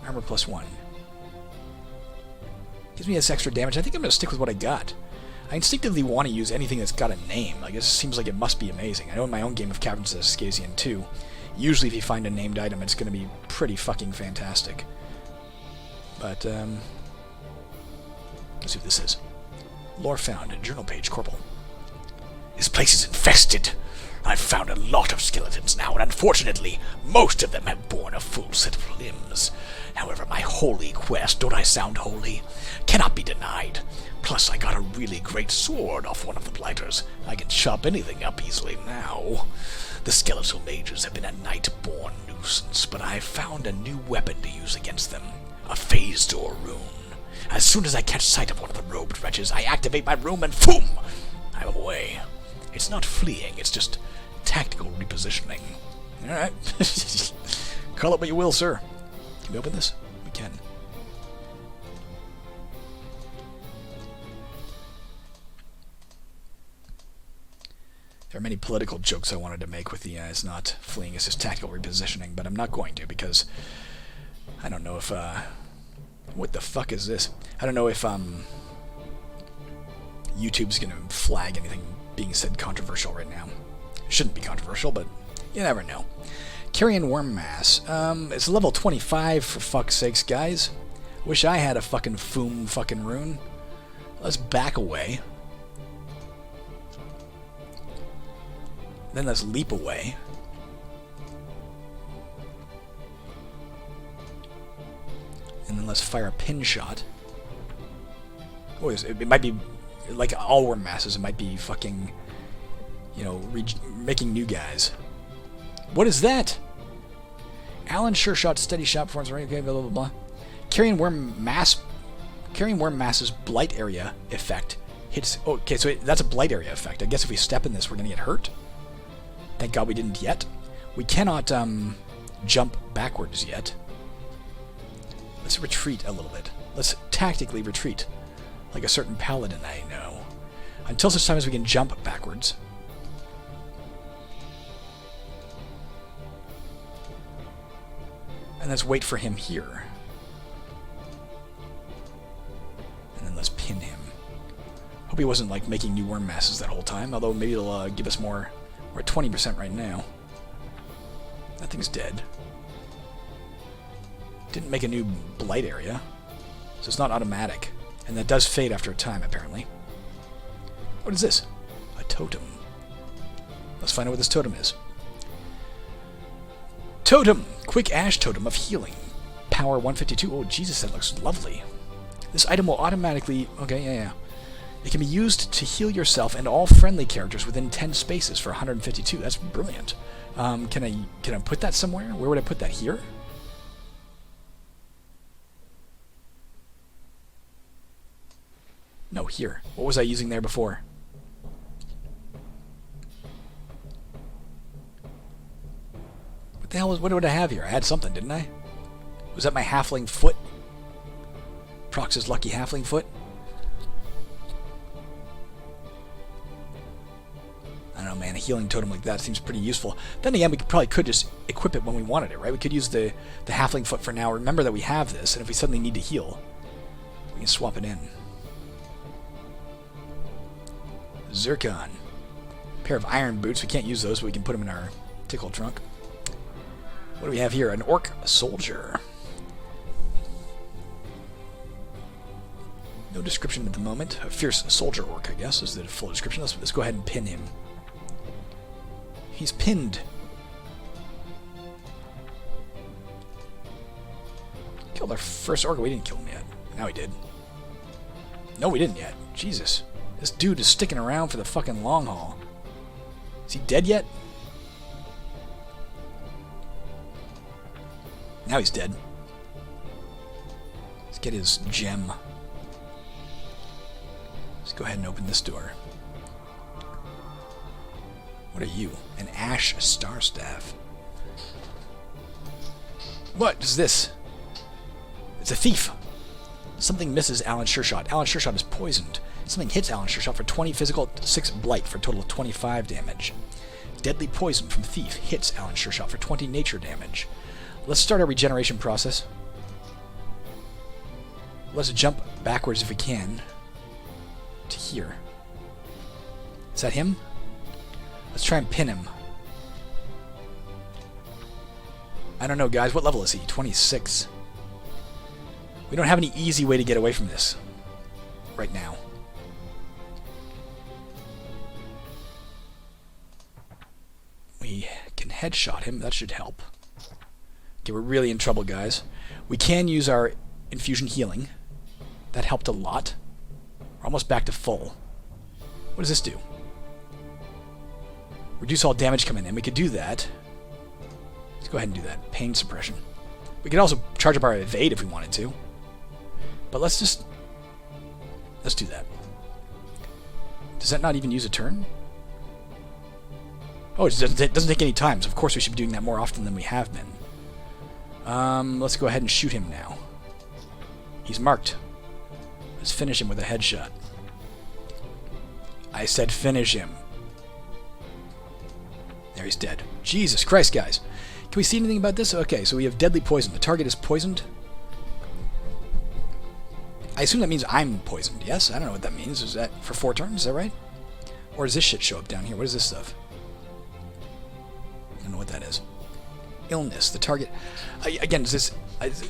Speaker 1: Armor +1. Gives me this extra damage. I think I'm going to stick with what I got. I instinctively want to use anything that's got a name. Like, this seems like it must be amazing. I know in my own game of Caverns of Escasian 2, usually if you find a named item, it's going to be pretty fucking fantastic. But, let's see what this is. Lore found. Journal page. Kor'pul. This place is infested. I've found a lot of skeletons now, and unfortunately, most of them have borne a full set of limbs. However, my holy quest, don't I sound holy, cannot be denied. Plus, I got a really great sword off one of the blighters. I can chop anything up easily now. The skeletal mages have been a night-born nuisance, but I've found a new weapon to use against them. A phase door rune. As soon as I catch sight of one of the robed wretches, I activate my rune and boom! I'm away. It's not fleeing, it's just tactical repositioning. Alright. Call it what you will, sir. Can we open this? We can. There are many political jokes I wanted to make with the it's not fleeing, it's just tactical repositioning, but I'm not going to because I don't know if what the fuck is this? I don't know if YouTube's gonna flag anything being said controversial right now. It shouldn't be controversial, but you never know. Carrion worm mass. It's level 25 for fuck's sakes, guys. Wish I had a fucking foom fucking rune. Let's back away. Then let's leap away. And then let's fire a pin shot. Oh, it might be like all worm masses. It might be fucking, you know, making new guys. What is that? Alan sure shot, steady shot, performs right. Okay, blah blah blah. Carrying worm mass's blight area effect hits. Oh, okay, so that's a blight area effect. I guess if we step in this, we're gonna get hurt. Thank God we didn't yet. We cannot jump backwards yet. Let's retreat a little bit. Let's tactically retreat, like a certain paladin I know, until such time as we can jump backwards. And let's wait for him here. And then let's pin him. Hope he wasn't like making new worm masses that whole time, although maybe it'll give us more. We're at 20% right now. That thing's dead. Didn't make a new blight area, so it's not automatic. And that does fade after a time, apparently. What is this? A totem. Let's find out what this totem is. Totem! Quick ash totem of healing. Power 152. Oh, Jesus, that looks lovely. This item will automatically... Okay, yeah. It can be used to heal yourself and all friendly characters within 10 spaces for 152. That's brilliant. Can I put that somewhere? Where would I put that? Here? No, here. What was I using there before? What the hell what did I have here? I had something, didn't I? Was that my halfling foot? Prox's lucky halfling foot? I don't know, man. A healing totem like that seems pretty useful. Then again, we probably could just equip it when we wanted it, right? We could use the halfling foot for now. Remember that we have this, and if we suddenly need to heal, we can swap it in. Zircon. Pair of iron boots. We can't use those, but we can put them in our tickle trunk. What do we have here? An orc soldier. No description at the moment. A fierce soldier orc, I guess, is the full description. Let's go ahead and pin him. He's pinned. Killed our first orc. We didn't kill him yet. Now we did. No, we didn't yet. Jesus. This dude is sticking around for the fucking long haul. Is he dead yet? Now he's dead. Let's get his gem. Let's go ahead and open this door. What are you? An ash star staff. What is this? It's a thief. Something misses Alan Shershot. Alan Shershot is poisoned. Something hits Alan Shershot for 20 physical, 6 blight for a total of 25 damage. Deadly poison from thief hits Alan Shershot for 20 nature damage. Let's start our regeneration process. Let's jump backwards if we can. To here. Is that him? Let's try and pin him. I don't know, guys. What level is he? 26. We don't have any easy way to get away from this right now. headshot him. That should help. Okay, we're really in trouble, guys. We can use our infusion healing. That helped a lot. We're almost back to full. What does this do? Reduce all damage coming in. We could do that. Let's go ahead and do that. Pain suppression. We could also charge up our evade if we wanted to. But let's do that. Does that not even use a turn? Oh, it doesn't take any time, so of course we should be doing that more often than we have been. Let's go ahead and shoot him now. He's marked. Let's finish him with a headshot. I said finish him. There, he's dead. Jesus Christ, guys. Can we see anything about this? Okay, so we have deadly poison. The target is poisoned. I assume that means I'm poisoned, yes? I don't know what that means. Is that for 4 turns? Is that right? Or does this shit show up down here? What is this stuff? I don't know what that is. Illness. The target... Again,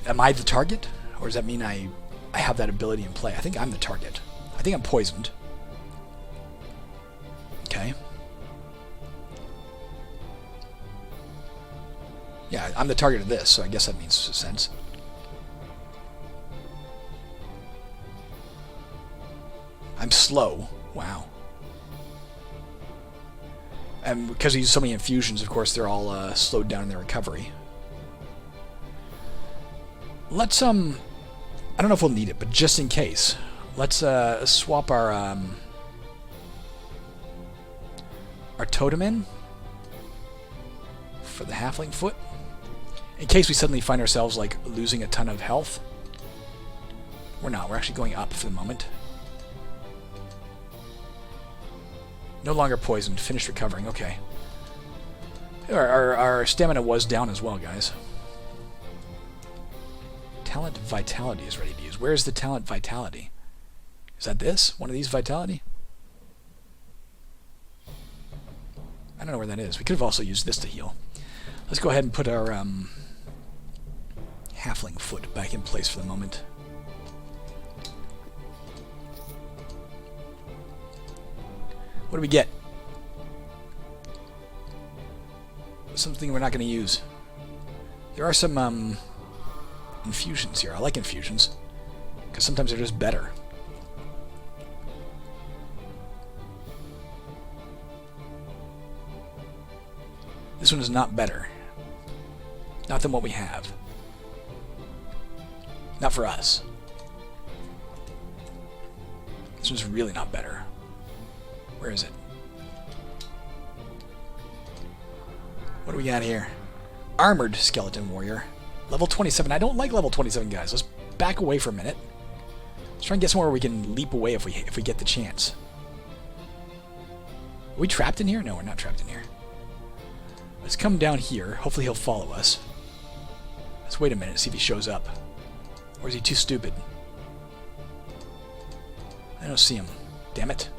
Speaker 1: am I the target? Or does that mean I have that ability in play? I think I'm the target. I think I'm poisoned. Okay. Yeah, I'm the target of this, so I guess that makes sense. I'm slow. Wow. And because we use so many infusions, of course, they're all slowed down in their recovery. Let's, I don't know if we'll need it, but just in case, let's swap our totem in for the halfling foot. In case we suddenly find ourselves, like, losing a ton of health. We're not. We're actually going up for the moment. No longer poisoned. Finished recovering. Okay. Our stamina was down as well, guys. Talent Vitality is ready to use. Where is the Talent Vitality? Is that this? One of these Vitality? I don't know where that is. We could have also used this to heal. Let's go ahead and put our halfling foot back in place for the moment. What do we get? Something we're not going to use. There are some infusions here. I like infusions because sometimes they're just better. This one is not better. Not than what we have. Not for us. This one's really not better. Where is it? What do we got here? Armored Skeleton Warrior. Level 27. I don't like level 27 guys. Let's back away for a minute. Let's try and get somewhere where we can leap away if we get the chance. Are we trapped in here? No, we're not trapped in here. Let's come down here. Hopefully he'll follow us. Let's wait a minute and see if he shows up. Or is he too stupid? I don't see him. Damn it.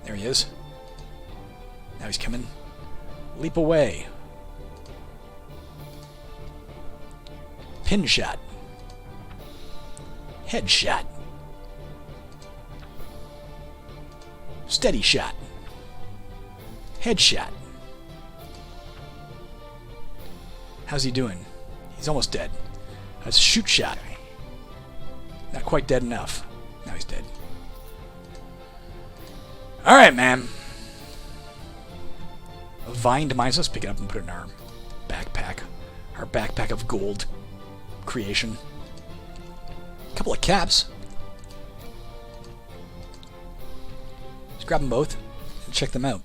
Speaker 1: There he is. Now he's coming. Leap away. Pin shot. Headshot. Steady shot. Headshot. How's he doing? He's almost dead. That's a shoot shot. Not quite dead enough. Now he's dead. Alright, man. A vined mines. Let's pick it up and put it in our backpack. Our backpack of gold creation. A couple of caps. Let's grab them both and check them out.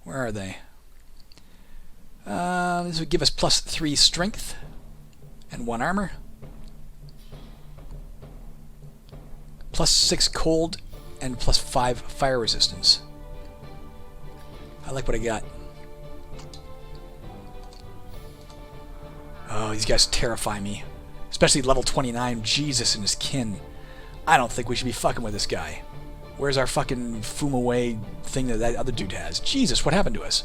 Speaker 1: Where are they? This would give us +3 strength and 1 armor. +6 cold and +5 fire resistance. I like what I got. Oh, these guys terrify me. Especially level 29, Jesus and his kin. I don't think we should be fucking with this guy. Where's our fucking Fumaway thing that other dude has? Jesus, what happened to us?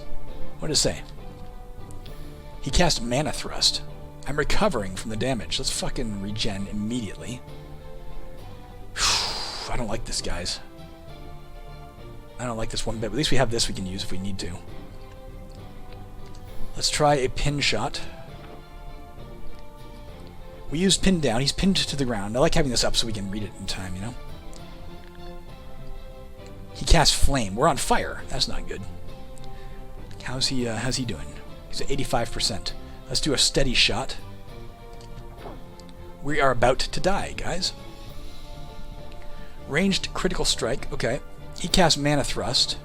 Speaker 1: What did it say? He cast Mana Thrust. I'm recovering from the damage. Let's fucking regen immediately. I don't like this, guys. I don't like this one bit, but at least we have this we can use if we need to. Let's try a pin shot. We used pin down. He's pinned to the ground. I like having this up so we can read it in time, you know? He cast flame. We're on fire. That's not good. How's he doing? He's at 85%. Let's do a steady shot. We are about to die, guys. Ranged critical strike. Okay. He cast mana thrust.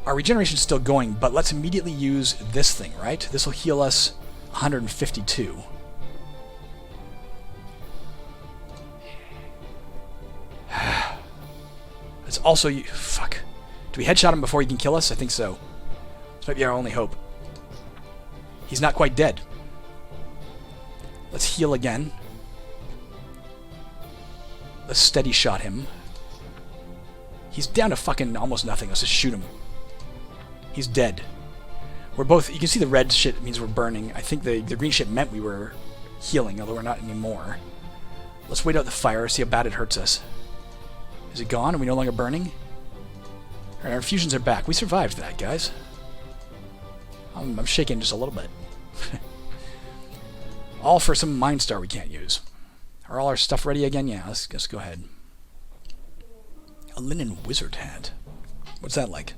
Speaker 1: Our regeneration's still going, but let's immediately use this thing, right? This will heal us 152. It's also... Fuck. Do we headshot him before he can kill us? I think so. This might be our only hope. He's not quite dead. Let's heal again. Let's steady shot him. He's down to fucking almost nothing. Let's just shoot him. He's dead. We're both... You can see the red shit means we're burning. I think the green shit meant we were healing, although we're not anymore. Let's wait out the fire, see how bad it hurts us. Is it gone? Are we no longer burning? Alright, our infusions are back. We survived that, guys. I'm shaking just a little bit. All for some Mind Star we can't use. Are all our stuff ready again? Yeah, let's go ahead. A linen wizard hat. What's that like?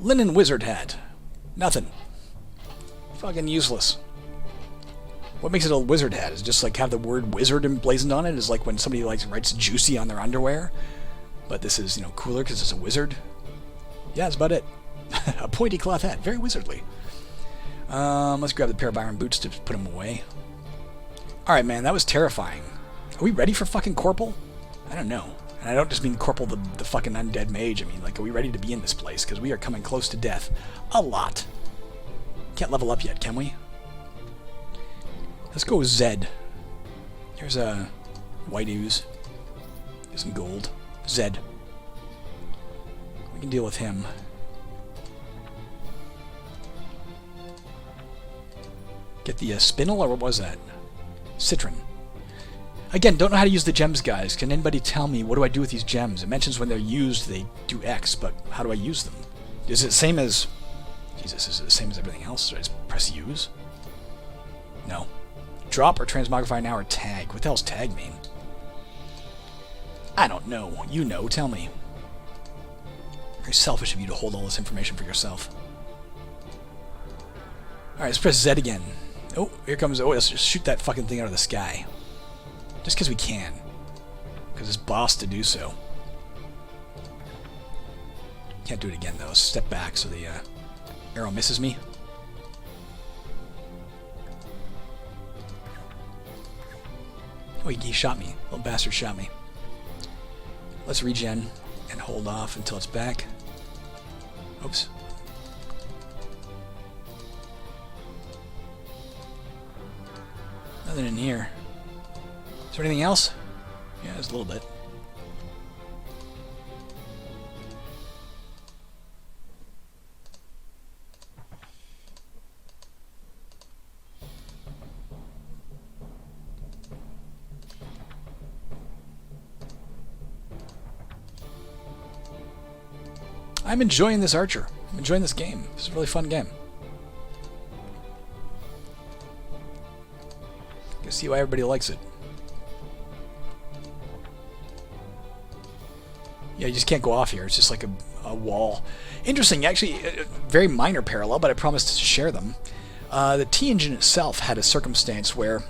Speaker 1: Linen wizard hat. Nothing. Fucking useless. What makes it a wizard hat? Is it just like have the word wizard emblazoned on it? Is like when somebody like writes juicy on their underwear? But this is, you know, cooler because it's a wizard? Yeah, that's about it. A pointy cloth hat. Very wizardly. Let's grab the pair of iron boots to put them away. Alright, man, that was terrifying. Are we ready for fucking kor'pul? I don't know. And I don't just mean kor'pul the fucking undead mage. I mean, like, are we ready to be in this place? Because we are coming close to death. A lot. Can't level up yet, can we? Let's go with Zed. Here's a white ooze. Here's some gold. Zed. We can deal with him. Get the spinel, or what was that? Citron. Again, don't know how to use the gems, guys. Can anybody tell me what do I do with these gems? It mentions when they're used they do X, but how do I use them? Is it the same as... Jesus, is it the same as everything else? Should I just press use? No. Drop or transmogrify now or tag. What the hell's tag mean? I don't know. You know. Tell me. Very selfish of you to hold all this information for yourself. Alright, let's press Z again. Oh, here comes... Oh, let's just shoot that fucking thing out of the sky. Just because we can. Because it's boss to do so. Can't do it again, though. Step back so the arrow misses me. Oh, he shot me. Little bastard shot me. Let's regen and hold off until it's back. Oops. Nothing in here. Is there anything else? Yeah, there's a little bit. I'm enjoying this archer. I'm enjoying this game. It's a really fun game. You can see why everybody likes it. Yeah, you just can't go off here. It's just like a wall. Interesting, actually, a very minor parallel, but I promised to share them. The T-Engine itself had a circumstance where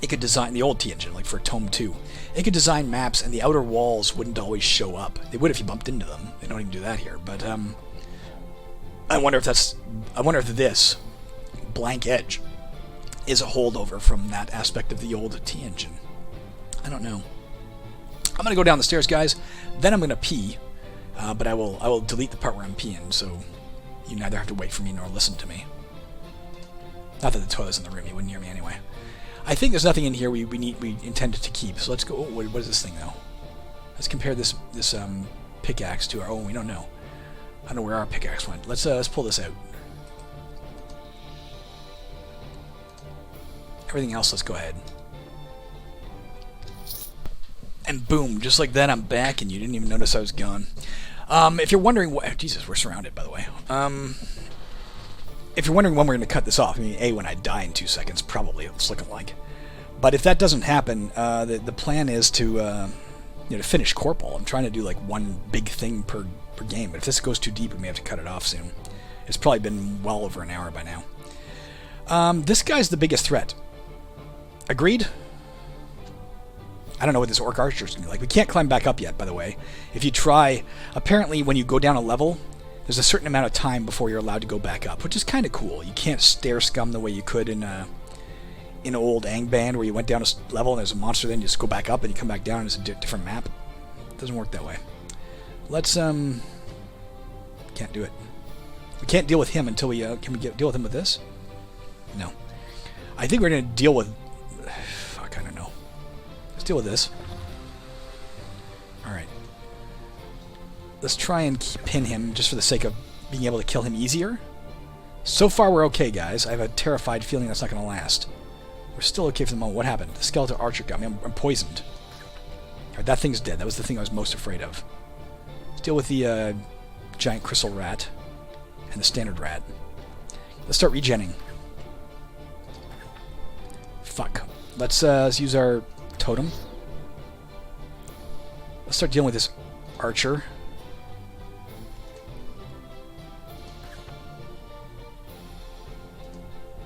Speaker 1: it could design, the old T-Engine, like for Tome 2, it could design maps and the outer walls wouldn't always show up. They would if you bumped into them. They don't even do that here, but I wonder if this blank edge is a holdover from that aspect of the old T-Engine. I don't know. I'm going to go down the stairs, guys. Then I'm going to pee, but I will delete the part where I'm peeing, so you neither have to wait for me nor listen to me. Not that the toilet's in the room, you wouldn't hear me anyway. I think there's nothing in here we intended to keep, so let's go... Oh, what is this thing, though? Let's compare this pickaxe to our... Oh, we don't know. I don't know where our pickaxe went. Let's pull this out. Everything else, let's go ahead. And boom, just like that, I'm back, and you didn't even notice I was gone. If you're wondering what... Jesus, we're surrounded, by the way. If you're wondering when we're going to cut this off, I mean, A, when I die in 2 seconds, probably, it's looking like. But if that doesn't happen, the plan is to finish kor'pul. I'm trying to do, like, one big thing per game. But if this goes too deep, we may have to cut it off soon. It's probably been well over an hour by now. This guy's the biggest threat. Agreed? I don't know what this orc archer is going to be like. We can't climb back up yet, by the way. If you try, apparently when you go down a level, there's a certain amount of time before you're allowed to go back up, which is kind of cool. You can't stare scum the way you could in old Angband, where you went down a level and there's a monster, then you just go back up and you come back down and it's a different map. It doesn't work that way. Let's, can't do it. We can't deal with him until we, can we deal with him with this? No. I think we're going to deal with, fuck, I don't know. Let's deal with this. Alright. Let's try and pin him just for the sake of being able to kill him easier. So far we're okay, guys. I have a terrified feeling that's not going to last. We're still okay for the moment. What happened? The skeletal archer got me. I'm poisoned. Alright, that thing's dead. That was the thing I was most afraid of. Let's deal with the giant crystal rat and the standard rat. Let's start regenning. Fuck. Let's use our totem. Let's start dealing with this archer.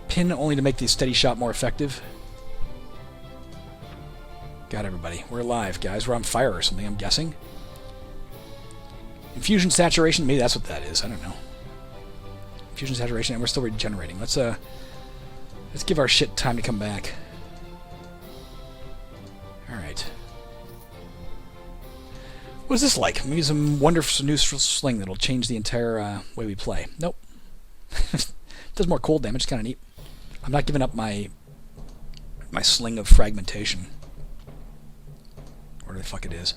Speaker 1: Pin only to make the steady shot more effective. Got everybody. We're alive, guys. We're on fire or something, I'm guessing. Infusion saturation, maybe that's what that is. I don't know. Infusion saturation, and we're still regenerating. Let's give our shit time to come back. Alright. What is this like? Maybe some wonderful new sling that'll change the entire way we play. Nope. Does more cold damage, kind of neat. I'm not giving up my sling of fragmentation. Where the fuck it is.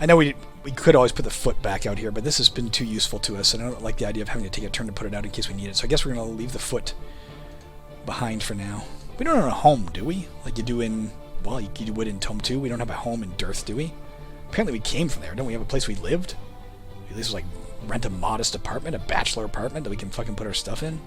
Speaker 1: I know we could always put the foot back out here, but this has been too useful to us, and I don't like the idea of having to take a turn to put it out in case we need it. So I guess we're going to leave the foot behind for now. We don't have a home, do we? Like you do in, well, you would in Tome 2. We don't have a home in Dearth, do we? Apparently we came from there. Don't we have a place we lived? At least like rent a modest apartment, a bachelor apartment that we can fucking put our stuff in.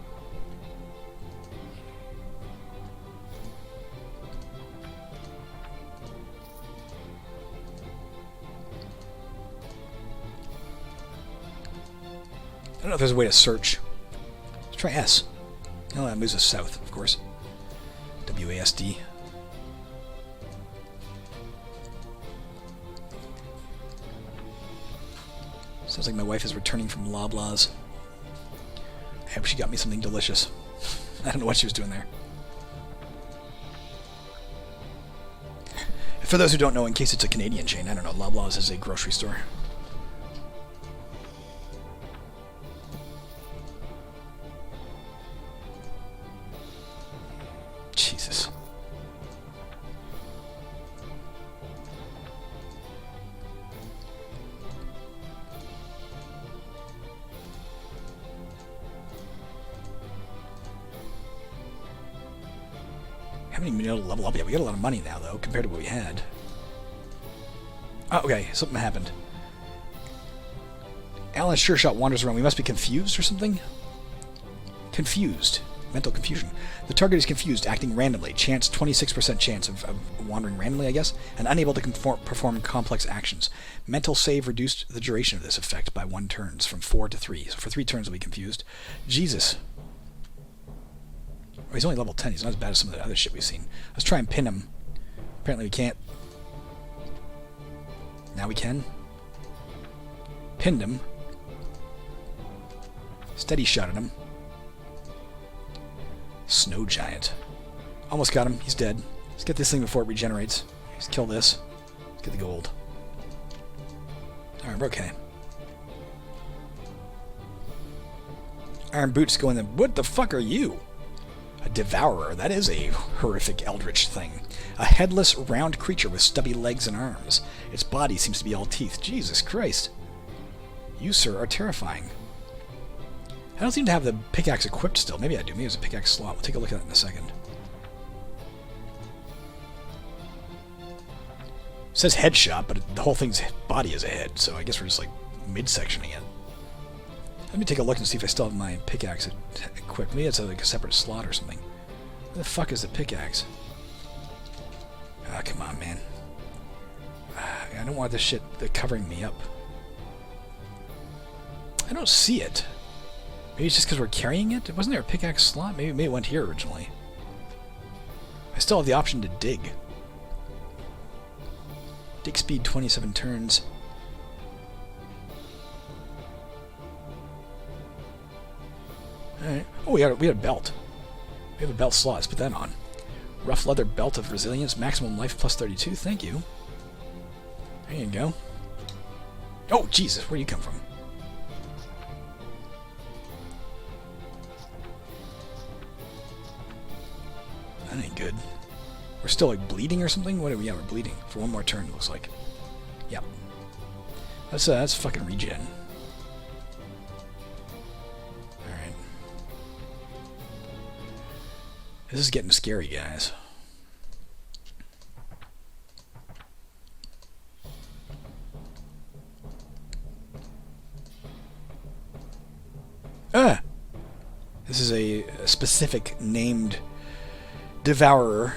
Speaker 1: I don't know if there's a way to search. Let's try S. Oh, that moves us south, of course. WASD. Sounds like my wife is returning from Loblaws. I hope she got me something delicious. I don't know what she was doing there. For those who don't know, in case it's a Canadian chain, I don't know, Loblaws is a grocery store. Jesus. How many minutes to level up? Yeah, we got a lot of money now, though, compared to what we had. Oh, okay, something happened. Alan Sure Shot wanders around. We must be confused or something? Confused. Mental confusion. The target is confused, acting randomly. Chance, 26% chance of wandering randomly, I guess, and unable to perform complex actions. Mental save reduced the duration of this effect by 1 turn, from 4 to 3. So for 3 turns, we'll be confused. Jesus. Oh, he's only level 10. He's not as bad as some of the other shit we've seen. Let's try and pin him. Apparently we can't. Now we can. Pinned him. Steady shot at him. Snow Giant. Almost got him. He's dead. Let's get this thing before it regenerates. Let's kill this. Let's get the gold. Alright, we're okay. Iron Boots go in the... What the fuck are you? A devourer. That is a horrific eldritch thing. A headless, round creature with stubby legs and arms. Its body seems to be all teeth. Jesus Christ. You, sir, are terrifying. I don't seem to have the pickaxe equipped still. Maybe I do. Maybe it's a pickaxe slot. We'll take a look at that in a second. It says headshot, but the whole thing's body is a head, so I guess we're just like midsectioning it. Let me take a look and see if I still have my pickaxe equipped. Maybe it's like a separate slot or something. Where the fuck is the pickaxe? Ah, come on, man. I don't want this shit covering me up. I don't see it. Maybe it's just because we're carrying it? Wasn't there a pickaxe slot? Maybe it went here originally. I still have the option to dig. Dig speed 27 turns. Alright. Oh, we had a belt. We have a belt slot. Let's put that on. Rough leather belt of resilience. Maximum life plus 32. Thank you. There you go. Oh, Jesus. Where'd you come from? That ain't good. We're still like bleeding or something? What are we? Yeah, we're bleeding. For one more turn, it looks like. Yep. That's fucking regen. Alright. This is getting scary, guys. Ah! This is a specific named Devourer,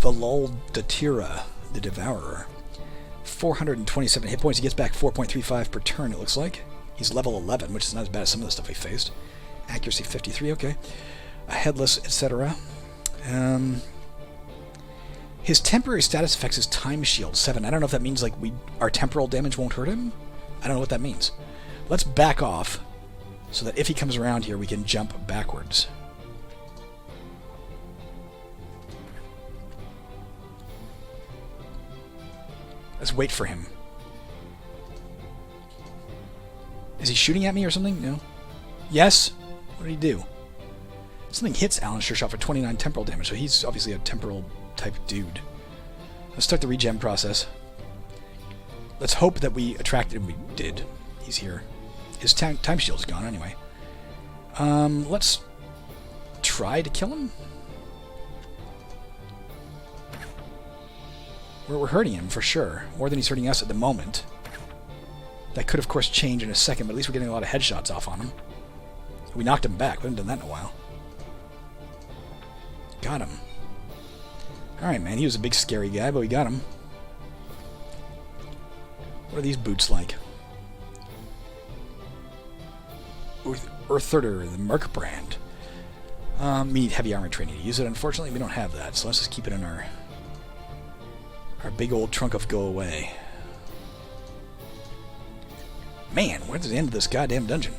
Speaker 1: Valoldatira, the Devourer. 427 hit points. He gets back 4.35 per turn, it looks like. He's level 11, which is not as bad as some of the stuff we faced. Accuracy 53, okay. A headless, etc. His temporary status affects his time shield 7. I don't know if that means like our temporal damage won't hurt him. I don't know what that means. Let's back off so that if he comes around here, we can jump backwards. Let's wait for him. Is he shooting at me or something? No. Yes? What did he do? Something hits Alan Sure Shot for 29 temporal damage, so he's obviously a temporal type dude. Let's start the regen process. Let's hope that we attracted him. We did. He's here. His time shield's gone anyway. Let's try to kill him. We're hurting him, for sure. More than he's hurting us at the moment. That could, of course, change in a second, but at least we're getting a lot of headshots off on him. We knocked him back. We haven't done that in a while. Got him. Alright, man. He was a big, scary guy, but we got him. What are these boots like? Earthherder, the Merc brand. We need heavy armor training to use it. Unfortunately, we don't have that, so let's just keep it in our big old trunk of go away. Man, where's the end of this goddamn dungeon?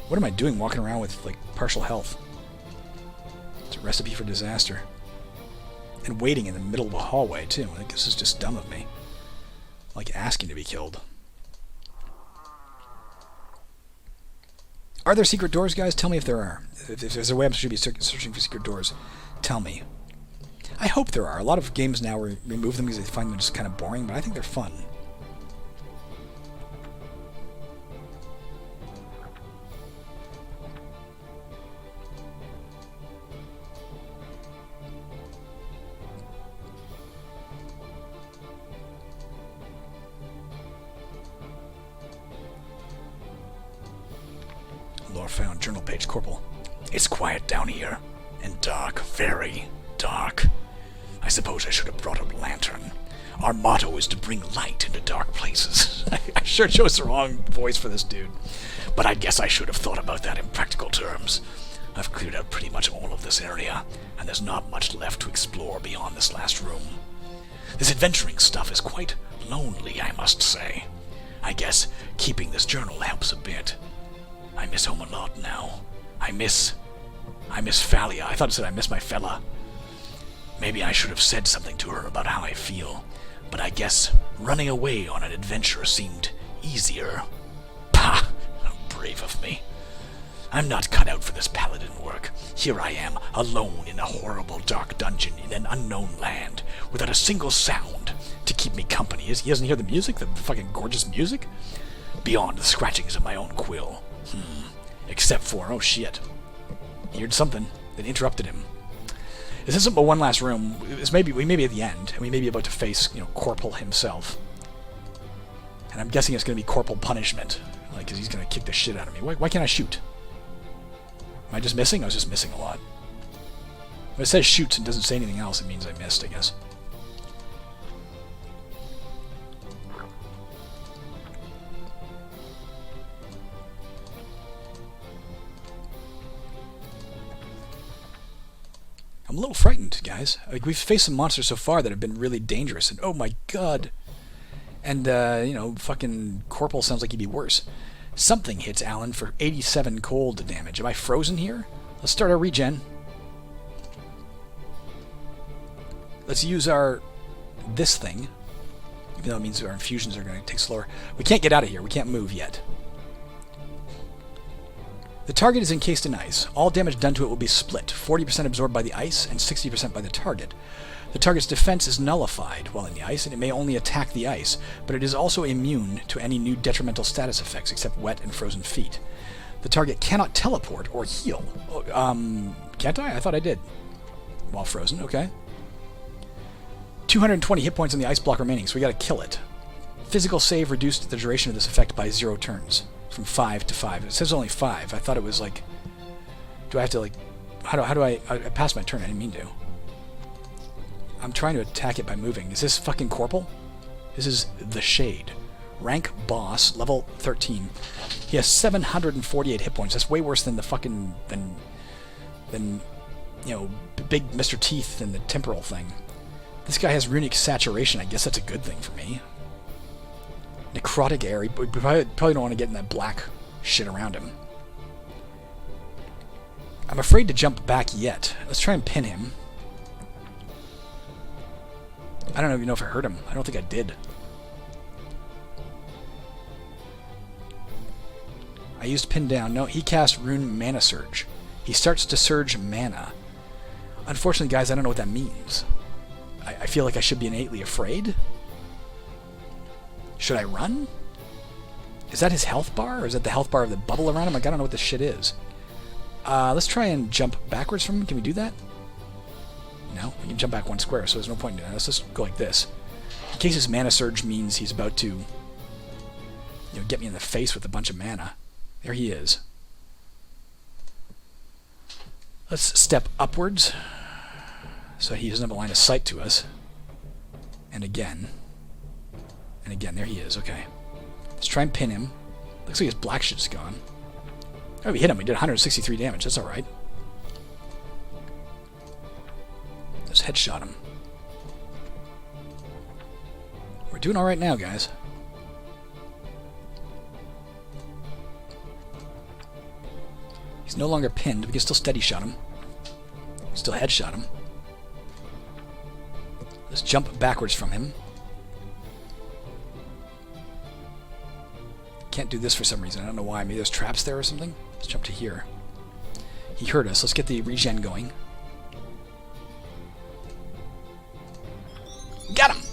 Speaker 1: What am I doing walking around with, like, partial health? It's a recipe for disaster. And waiting in the middle of a hallway, too. Like, this is just dumb of me. Like, asking to be killed. Are there secret doors, guys? Tell me if there are. If there's a way I should be searching for secret doors, tell me. I hope there are. A lot of games now remove them because they find them just kind of boring, but I think they're fun. Lore found, journal page, kor'pul. It's quiet down here, and dark, very dark. I suppose I should have brought a lantern. Our motto is to bring light into dark places. I sure chose the wrong voice for this dude. But I guess I should have thought about that in practical terms. I've cleared out pretty much all of this area, and there's not much left to explore beyond this last room. This adventuring stuff is quite lonely, I must say. I guess keeping this journal helps a bit. I miss home a lot now. I miss Phalia. I thought it said I miss my fella. Maybe I should have said something to her about how I feel, but I guess running away on an adventure seemed easier. Pah! How brave of me. I'm not cut out for this paladin work. Here I am, alone in a horrible dark dungeon in an unknown land, without a single sound to keep me company. He doesn't hear the music, the fucking gorgeous music? Beyond the scratchings of my own quill. Except for, oh shit. He heard something that interrupted him. This isn't but one last room. We may be at the end, and we may be about to face, kor'pul himself. And I'm guessing it's going to be kor'pul punishment. Like, because he's going to kick the shit out of me. Why can't I shoot? Am I just missing? I was just missing a lot. If it says shoots and doesn't say anything else, it means I missed, I guess. I'm a little frightened, guys. Like, we've faced some monsters so far that have been really dangerous, and oh my god. And, fucking kor'pul sounds like he'd be worse. Something hits Alan for 87 cold damage. Am I frozen here? Let's start our regen. Let's use this thing. Even though it means our infusions are going to take slower. We can't get out of here. We can't move yet. The target is encased in ice. All damage done to it will be split. 40% absorbed by the ice and 60% by the target. The target's defense is nullified while in the ice, and it may only attack the ice, but it is also immune to any new detrimental status effects except wet and frozen feet. The target cannot teleport or heal. Can't I? I thought I did. While frozen, okay. 220 hit points on the ice block remaining, so we gotta kill it. Physical save reduced the duration of this effect by 0 turns. From 5 to 5. It says only 5. I thought it was like... Do I have to, like... How do I passed my turn. I didn't mean to. I'm trying to attack it by moving. Is this fucking kor'pul? This is the Shade. Rank boss, level 13. He has 748 hit points. That's way worse than the fucking... Than big Mr. Teeth and the temporal thing. This guy has runic saturation. I guess that's a good thing for me. Necrotic air. We probably don't want to get in that black shit around him. I'm afraid to jump back yet. Let's try and pin him. I don't even know if I hurt him. I don't think I did. I used pin down. No, he cast Rune Mana Surge. He starts to surge mana. Unfortunately, guys, I don't know what that means. I feel like I should be innately afraid. Should I run? Is that his health bar? Or is that the health bar of the bubble around him? Like, I don't know what this shit is. Let's try and jump backwards from him. Can we do that? No, we can jump back 1 square, so there's no point in doing that. Let's just go like this. In case his mana surge means he's about to, get me in the face with a bunch of mana. There he is. Let's step upwards so he doesn't have a line of sight to us. And again. And again, there he is. Okay. Let's try and pin him. Looks like his black shit's gone. Oh, we hit him. We did 163 damage. That's alright. Let's headshot him. We're doing alright now, guys. He's no longer pinned. We can still steady shot him. Still headshot him. Let's jump backwards from him. Can't do this for some reason. I don't know why. Maybe there's traps there or something. Let's jump to here. He heard us. Let's get the regen going. Got him!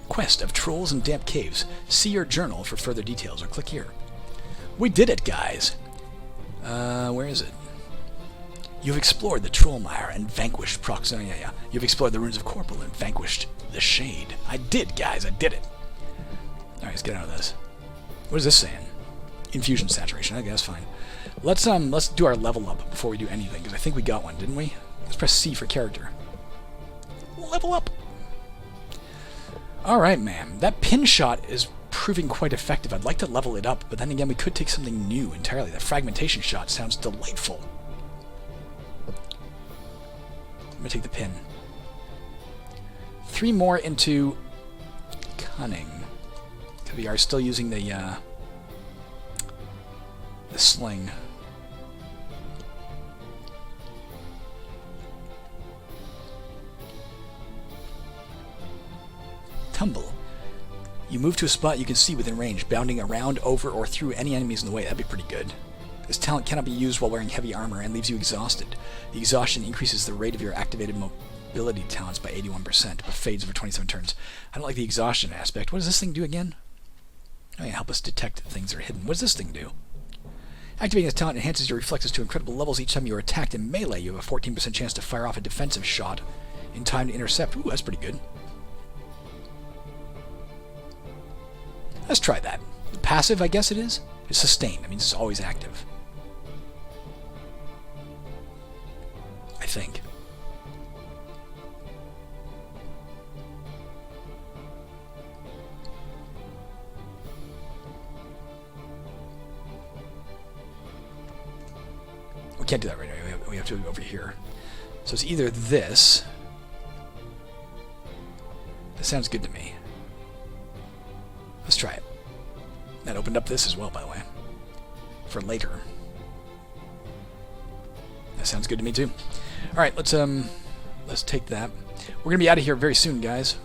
Speaker 1: Quest of Trolls and Damp Caves. See your journal for further details, or click here. We did it, guys! Where is it? You've explored the Trollmire and vanquished You've explored the ruins of kor'pul and vanquished the Shade. I did, guys. I did it. Alright, let's get out of this. What is this saying? Infusion saturation. I guess fine. Let's do our level up before we do anything, because I think we got one, didn't we? Let's press C for character. Level up! Alright, man. That pin shot is proving quite effective. I'd like to level it up, but then again, we could take something new entirely. That fragmentation shot sounds delightful. I'm going to take the pin. 3 more into cunning. Because we are still using the sling. Tumble. You move to a spot you can see within range, bounding around, over, or through any enemies in the way. That'd be pretty good. This talent cannot be used while wearing heavy armor and leaves you exhausted. The exhaustion increases the rate of your activated mobility talents by 81%, but fades over 27 turns. I don't like the exhaustion aspect. What does this thing do again? Oh yeah, help us detect things that are hidden. What does this thing do? Activating this talent enhances your reflexes to incredible levels each time you are attacked in melee. You have a 14% chance to fire off a defensive shot in time to intercept. Ooh, that's pretty good. Let's try that. The passive, I guess it is? It's sustained. That means it's always active. I think. We can't do that right now. We have to go over here. So it's either this. That sounds good to me. Let's try it. That opened up this as well, by the way. For later. That sounds good to me too. Alright, let's take that. We're gonna be out of here very soon, guys.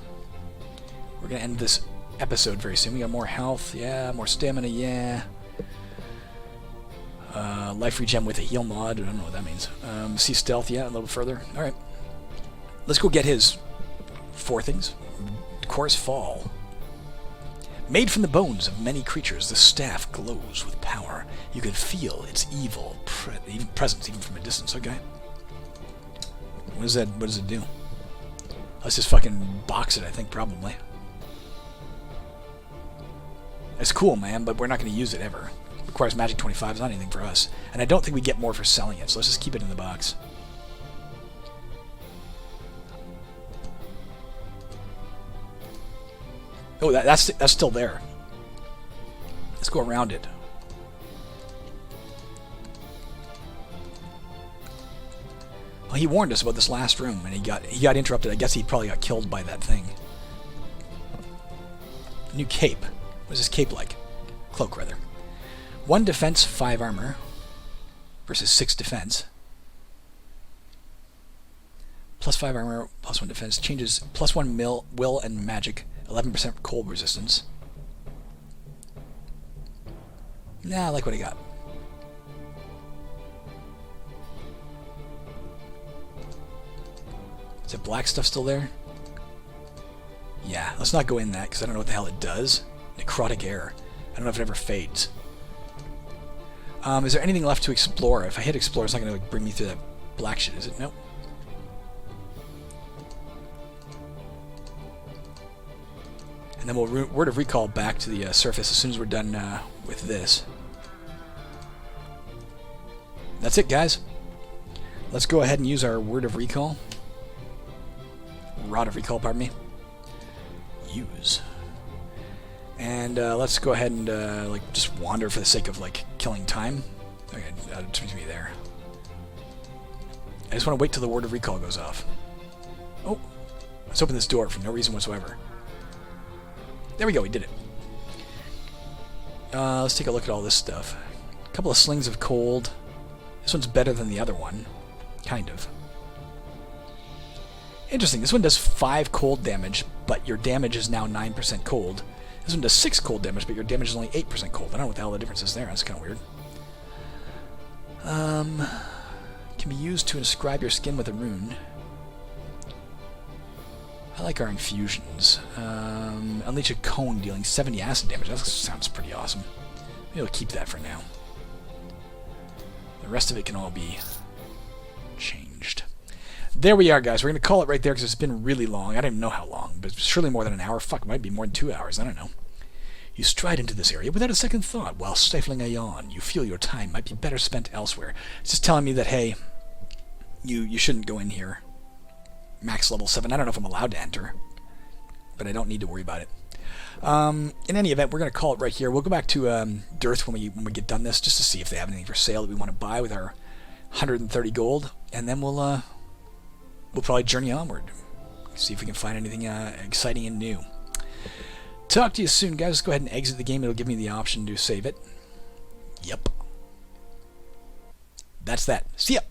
Speaker 1: We're gonna end this episode very soon. We got more health, yeah, more stamina, yeah. Life regen with a heal mod. I don't know what that means. See stealth, yeah, a little further. Alright. Let's go get his 4 things. Chorus Fall. Made from the bones of many creatures, the staff glows with power. You can feel its evil presence even from a distance. Okay. What does it do? Let's just fucking box it, I think, probably. It's cool, man, but we're not going to use it ever. It requires magic 25. It's not anything for us. And I don't think we get more for selling it, so let's just keep it in the box. Oh, that's still there. Let's go around it. Well, he warned us about this last room, and he got interrupted. I guess he probably got killed by that thing. New cape. What is this cape like? Cloak, rather. 1 defense, 5 armor. Versus 6 defense. Plus 5 armor, plus 1 defense. Changes plus 1 will and magic. 11% cold resistance. Nah, I like what he got. Is that black stuff still there? Yeah, let's not go in that, because I don't know what the hell it does. Necrotic air. I don't know if it ever fades. Is there anything left to explore? If I hit explore, it's not going to bring me through that black shit, is it? Nope. And then we'll word of recall back to the surface as soon as we're done with this. That's it, guys. Let's go ahead and use our word of recall. Rod of recall, pardon me. Use. And let's go ahead and like just wander for the sake of like killing time. Okay, it turns me there. I just want to wait till the word of recall goes off. Oh, let's open this door for no reason whatsoever. There we go, we did it. Let's take a look at all this stuff. A couple of slings of cold. This one's better than the other one. Kind of. Interesting, this one does 5 cold damage, but your damage is now 9% cold. This one does 6 cold damage, but your damage is only 8% cold. I don't know what the hell the difference is there, that's kind of weird. Can be used to inscribe your skin with a rune. I like our infusions. Unleash a cone dealing 70 acid damage. That sounds pretty awesome. Maybe we'll keep that for now. The rest of it can all be changed. There we are, guys. We're going to call it right there because it's been really long. I don't even know how long, but surely more than an hour. Fuck, it might be more than 2 hours. I don't know. You stride into this area without a second thought while stifling a yawn. You feel your time might be better spent elsewhere. It's just telling me that, hey, you shouldn't go in here. Max level 7. I don't know if I'm allowed to enter, but I don't need to worry about it. In any event, we're going to call it right here. We'll go back to Dearth when we get done this, just to see if they have anything for sale that we want to buy with our 130 gold, and then we'll probably journey onward, see if we can find anything exciting and new. Talk to you soon, guys. Let's go ahead and exit the game. It'll give me the option to save it. Yep. That's that. See ya.